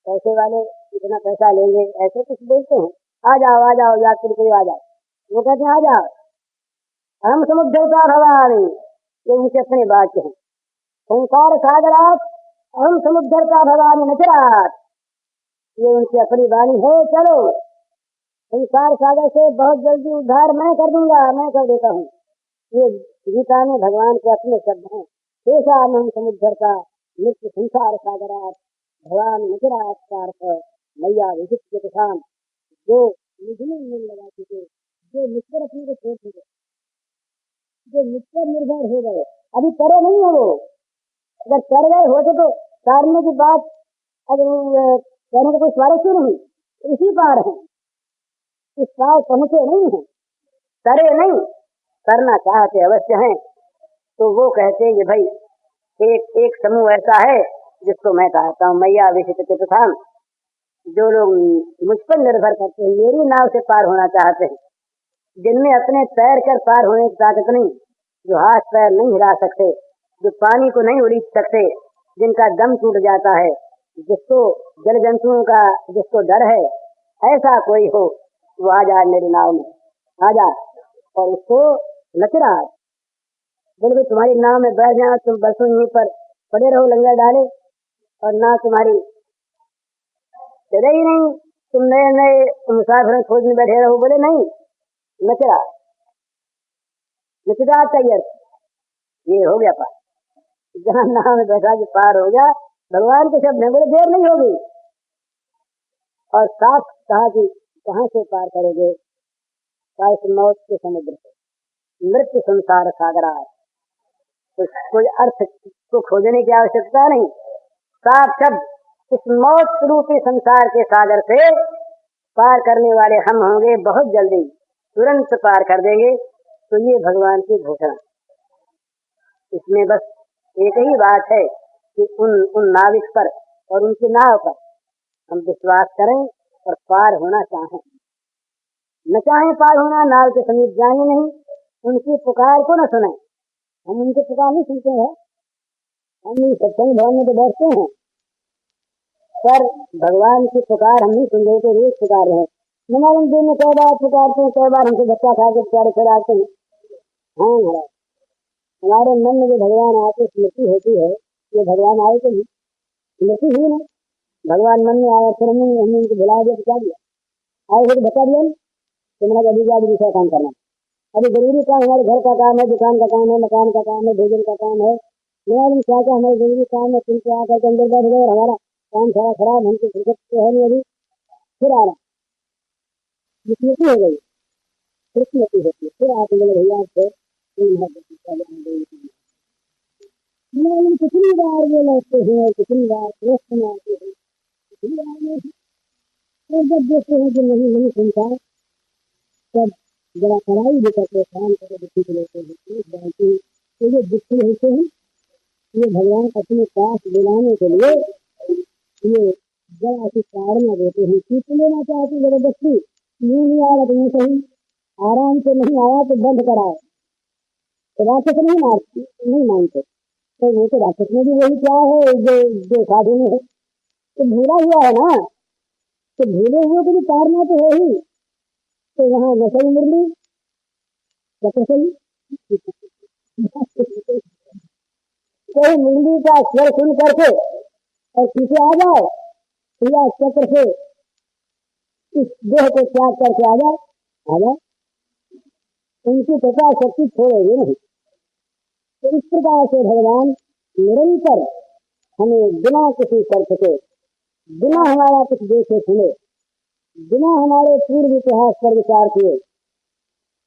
पैसे वाले इतना पैसा लेंगे, ऐसे कुछ बोलते हैं, आ जाओ यात्री कोई आ जाओ। वो कहते हैं आ जाओ, हम समुद्र का भवानी, ये उनके अपने बात है। संसार सागरात हम समुद्र का भवानी नचरात, ये उनकी अपनी वाणी है। चलो संसार सागर से बहुत जल्दी उद्धार मैं कर दूंगा, मैं कर देता हूँ। ये गीता में भगवान के अपने शब्द हैं। ऐसा हम समुद्र का नित्य संसार सागरात भगवान नचरात का अर्थ मैया विचित्र के किसान, जो मुझे नहीं लगा चुके, जो मुझ पर अपने को छोड़ चुके, जो मुझ पर निर्भर हो गए, अभी करे नहीं है वो। अगर कर गए होते तो करने की बात, अगर कहने का कोई स्वार्थ क्यों नहीं, इसी पार है, इस पार पहुंचे नहीं है, करे नहीं, करना चाहते अवश्य हैं। तो वो कहते हैं कि भाई एक समूह ऐसा है जिसको मैं कहता हूँ मैया विचित्र के किसान, जो लोग मुझ पर निर्भर करते हैं, मेरी नाव से पार होना चाहते हैं, जिनमें अपने तैर कर पार होने की ताकत नहीं, जो हाथ पैर नहीं हिला सकते, जो पानी को नहीं उलीच सकते, जिनका दम टूट जाता है, जिसको जल जंतुओं का जिसको डर है, ऐसा कोई हो वो आ जाए मेरी नाव में, आ जा और उसको नचरात बोले तुम्हारी नाव में बैठ जाए, तुम बसों यहीं पर पड़े रहो लंगर डाले, और ना तुम्हारी चले ही नहीं, तुम नए नए मुसाफिर खोज में बैठे रहो। बोले नहीं, नचरात, नचरात का ये हो गया पार, जहाँ नाव में बैठा के पार हो गया। भगवान के शब्द बोले देर नहीं होगी, और साफ कहा कि कहाँ से पार करोगे, मौत के समुद्र से, मृत्यु संसार सागरा। तो कोई अर्थ को खोजने की आवश्यकता नहीं, साफ शब्द इस मौत रूपी संसार के सागर से पार करने वाले हम होंगे, बहुत जल्दी तुरंत पार कर देंगे। तो ये भगवान की घोषणा, इसमें बस एक ही बात है कि उन नाविक पर और उनकी नाव पर हम विश्वास करें और पार होना चाहें। न चाहें पार होना, नाव के समीप जाएंगे नहीं, उनकी पुकार को न सुने। हम उनकी पुकार नहीं सुनते हैं, हम सत्संग भवन में तो बैठते हैं, पर भगवान की पुकार हम नहीं सुन रहे, तो रोज पुकार रहे हैं। नमालम दिन में कई बार पुकारते हैं, कई बार हमसे धक्का खा के प्यारे फिर आते हैं। हाँ महाराज, हमारे मन में जो भगवान आके स्मृति होती है, ये भगवान आए तो नहीं, स्मृति ही नहीं, भगवान मन में आया, फिर हमने उनको भुला दिया, बचा दिया, आए फिर बचा दिया। तुम्हारा अभी जाकर दूसरा काम करना, अभी जरूरी काम हमारे घर का काम है, दुकान का काम है, मकान का काम है, भोजन का काम है, नमालम क्या क्या हमारे जरूरी काम है, तुमसे आकर के अंदर बैठ गए और हमारा काम सारा खराब, हमको फुर्सत तो है नहीं, अभी फिर आ रहा, स्मृति हो गई, फिर स्मृति होती है, फिर आप बोले भैया आपसे कितनी बार वो लौटते हैं, कितनी बार दोस्त बनाते हैं, कितनी बार जब देखते हैं कि नहीं सुनता, तब जरा कड़ाई भी करते काम करके दुखी लेते हैं। तो ये दुखी होते हैं, ये भगवान अपने पास बुलाने के लिए ये जरा सी ताड़ना देते हैं, खींच लेना चाहती जबरदस्ती, यूं नहीं आया तो यूं सही, आराम से नहीं आया तो बंद कराओ। तो राक्षस नहीं मारती, नहीं मानते, तो वो तो राक्षस में भी वही क्या है जो साधु में है, तो भूला हुआ है ना, तो भूले हुए को भी तारना तो है ही। तो वहाँ नशई मुरली चक्र सही, कोई मुरली का स्वर सुन करके और पीछे आ जाए या चक्र से इस देह को त्याग करके आ जाए, उनकी कृपा शक्ति छोड़ेगी नहीं। तो इस प्रकार से भगवान निरंतर हमें बिना किसी शर्त के, बिना हमारा कुछ देखे सुने, बिना हमारे पूर्व इतिहास पर विचार किए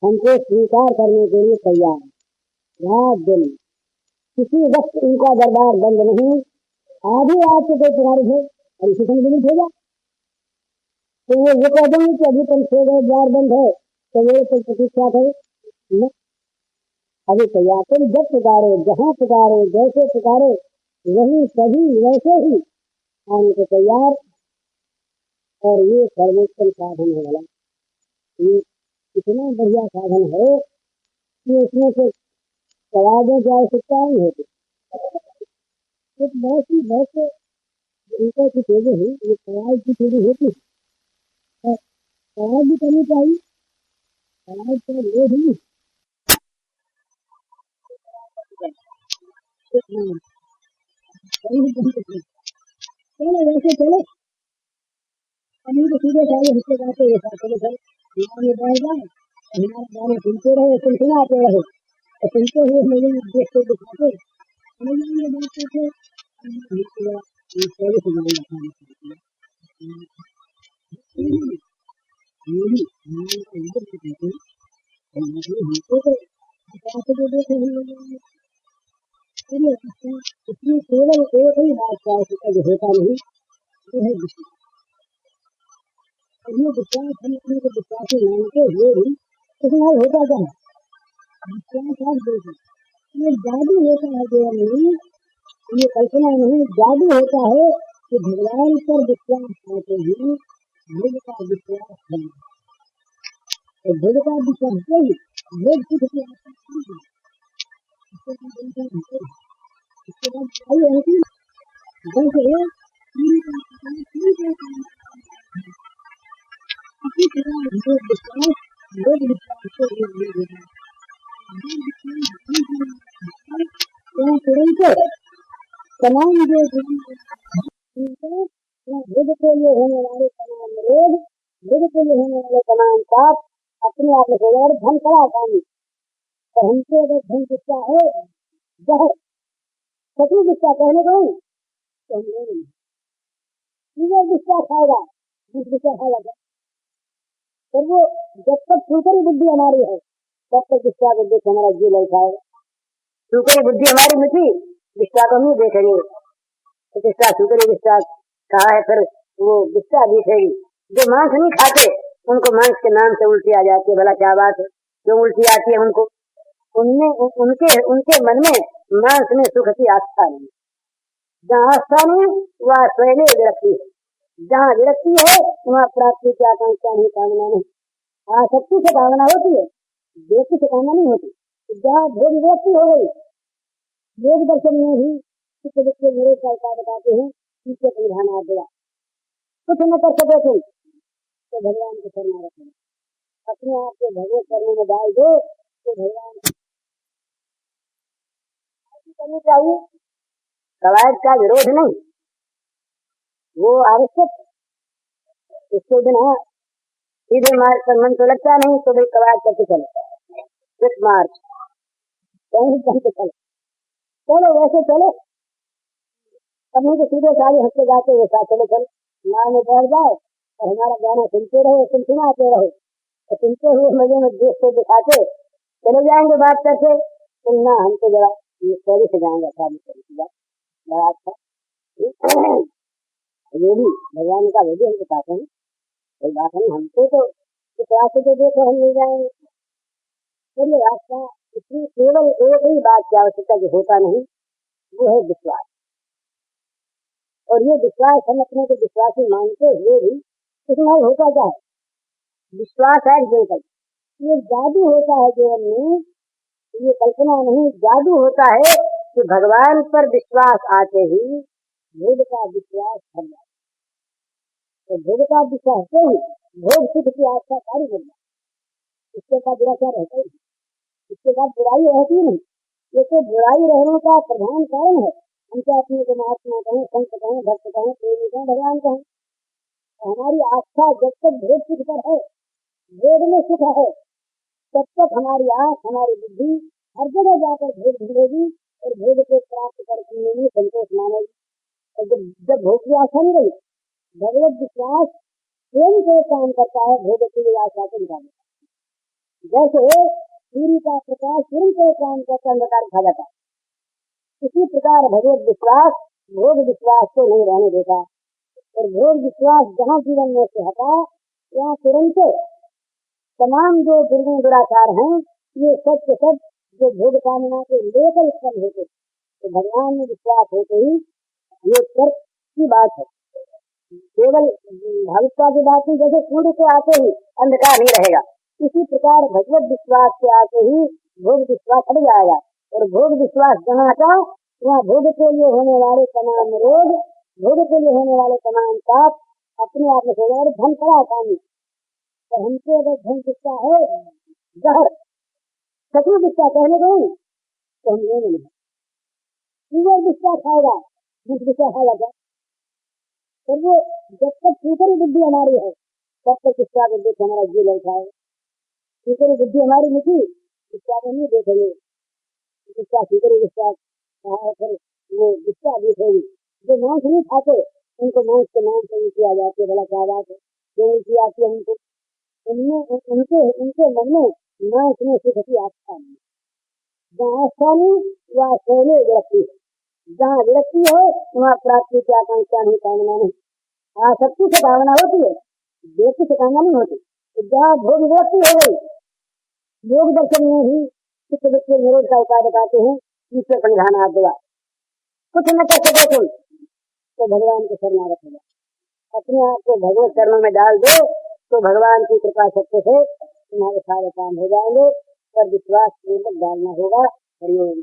हमको स्वीकार करने के लिए तैयार है। रात दिन किसी वक्त उनका दरबार बंद नहीं। आधी रात को कोई तुम्हारे थे और इसी समय नहीं भेजा तो वो ये कह देंगे कि अभी तुम सो गए, द्वार बंद है, तो मेरे को प्रतीक्षा करो, अभी तैयार। तुम जब पुकारे, जहाँ पुकारे, जैसे पुकारे, वही सभी वैसे ही आने को तैयार। और ये सर्वोत्तम साधन है वाला, ये इतना बढ़िया साधन है कि इसमें से सवादों की आवश्यकता नहीं होती। कुछ बहुत से उनको की चीजें हैं, ये सवाल की चीजें होती है, सवाल भी करनी चाहिए, सवाल का लोभ नहीं। चलो वैसे चलो, अभी तो सीधे सारे हिस्से जाते हैं, चलो चलो ये बढ़ जाए, हमारे गाने सुनते रहे, सुनाते रहे, और सुनते हुए मेरे देखते दिखाते ये बात करते इसलिए केवल एक ही बात का होता नहीं, ये है विश्वास। ये विश्वास हम अपने को विश्वासी मानते हुए भी इसमें होता क्या है, विश्वास आप देखो, ये जादू होता है जो नहीं, ये कल्पना नहीं, जादू होता है कि भगवान पर विश्वास करते हैं, भोग का विश्वास है, तो भोग का विश्वास नहीं, भोग कुछ की आवश्यकता नहीं, इसके बाद आई है कि जैसे इसी तरह भोग विश्वास, भोग विश्वास को तुरंत तमाम जो बुद्ध के लिए होने वाले तमाम रोग, बुद्ध के लिए होने वाले तमाम पाप अपने आप में हो जाए। धन का आसानी, तो हमसे अगर धन गुस्सा है, जहर सभी गुस्सा कहने को तो हम गुस्सा खाएगा, गुस्सा खाएगा, पर वो जब तक सुकरी बुद्धि हमारी है तब तक गुस्सा को देख हमारा जी नहीं खाएगा। सुकरी बुद्धि हमारी मिटी, गुस्सा को नहीं देखेंगे, तो गुस्सा सुकरी गुस्सा कहा है, फिर वो गुस्सा दिखेगी। जो मांस नहीं खाते उनको मांस के नाम से उल्टी आ जाती है, भला क्या बात है, क्यों उल्टी आती है उनको, उनमें उनके मन में मांस में सुख की आस्था नहीं, जहाँ आस्था नहीं वहाँ स्वयं विरक्ति है, जहाँ विरक्ति है वहाँ प्राप्ति की आकांक्षा नहीं, कामना नहीं, आसक्ति से कामना होती है, देश से कामना नहीं होती। जहाँ भोग विरक्ति हो गई, योग दर्शन में भी चित्त बच्चे मेरे का बताते हैं, पीछे समझाना आ गया, कुछ न कर सके तुम तो भगवान को शरणा रखना, अपने आप को भगवत करने में डाल दो तो भगवान करनी चाहिए। कवायद का विरोध नहीं, वो आवश्यक, इसके बिना सीधे मार्ग पर मन तो लगता नहीं, तो भाई कवायद करके चले, सिर्फ मार्च कहीं करके चले, चलो वैसे चलो, अपने को सीधे सारे हंसते जाते हुए साथ चलो चलो, नाव में बैठ जाओ और हमारा गाना सुनते रहो, सुनाते रहो, तो सुनते हुए मजे में देखते दिखाते चले जाएंगे, बात करते सुनना, हमको जरा ये सौरी से जाएंगे, बड़ा अच्छा ये भी भगवान का वो भी हम बताते हैं, कोई बात नहीं, हमको तो इस रास्ते को देखो हम ले जाएंगे, चलिए रास्ता। इसलिए केवल एक ही बात की आवश्यकता जो होता नहीं, वो है विश्वास। और ये विश्वास हम अपने को विश्वासी मानते हुए भी इसमें होता क्या है? विश्वास है जीवन का, ये जादू होता है जीवन में, ये कल्पना नहीं, जादू होता है कि भगवान पर विश्वास आते ही भोग का विश्वास हट जाए। तो भोग का विश्वास से ही भोग सुख की आस्था सारी बन जाए, इसके बाद दुराचार रहता ही, इसके बाद बुराई रहती नहीं। ये तो बुराई रहने का प्रधान कारण है। हम चाहे अपने को महात्मा कहें, संत कहें, भक्त कहें, प्रेमी कहें, भगवान कहें, हमारी आस्था जब तक भोग सुख पर है, भोग में सुख है, तब तक हमारी आंख, हमारी बुद्धि हर जगह जाकर भोग ढूंढेगी और भोग को प्राप्त करने में संतोष मानेगी। और जब भोग की आशा नहीं रही, भगवत विश्वास स्वयं को काम करता है भोग की आशा को निकालने। जैसे सूर्य का प्रकाश स्वयं को काम करता अंधकार खा जाता है, इसी प्रकार भगवत विश्वास भोग विश्वास को नहीं रहने देता। और भोग विश्वास जहाँ जीवन में से हटा, यहाँ तुरंत तमाम जो दुर्गुण दुराचार हैं, ये सब के सब जो भोग कामना के लेकर उत्पन्न होते, तो भगवान में विश्वास होते ही ये तर्क की बात है, केवल भावुकता की बात नहीं। जैसे सूर्य के आते ही अंधकार नहीं रहेगा, इसी प्रकार भगवत विश्वास के आते ही भोग विश्वास हट जाएगा। और भोग विश्वास जहाँ हटा, वहाँ भोग के लिए होने वाले तमाम रोग, भोग के लिए होने वाले तमाम पाप अपने आप में हो जाए। धन पड़ा पानी, तो हमसे अगर धन दिखता है जहर, सचमुच दिखता कहने गए तो हम लेंगे नहीं, शुगर दिखता खाएगा, दूध दिखता खाएगा क्या? और वो जब तक सूखरी बुद्धि हमारी है, तब तक इसका बुद्धि हमारा जी लड़का है। सूखरी बुद्धि हमारी निकली, इसका नहीं देखेंगे, इसका सूखरी विश्वास फिर वो गुस्सा दिखेगी। जो मांस नहीं खाते उनको मांस के नाम से किया जाते, भला क्या बात है, जो नहीं किया हमको, उनके मन में मांस में सुख की आस्था नहीं। जहाँ आस्था नहीं वहाँ सहने विरक्ति, जहाँ विरक्ति हो वहाँ प्राप्ति की आकांक्षा नहीं, कामना नहीं, आसक्ति से भावना होती है, व्यक्ति से कामना नहीं होती। तो जहाँ भोग विरक्ति हो गई, योग दर्शन में ही चित्त वृत्ति निरोध का उपाय बताते हैं, ईश्वर परिधान हाथ दिया, कुछ न कर सके तुम तो भगवान के शरणागत हो जाओ, अपने आप को भगवत चरणों में डाल दो, तो भगवान की कृपा शक्ति से तुम्हारे सारे काम हो जाएंगे। पर विश्वास पूर्वक डालना होगा। हरिओम।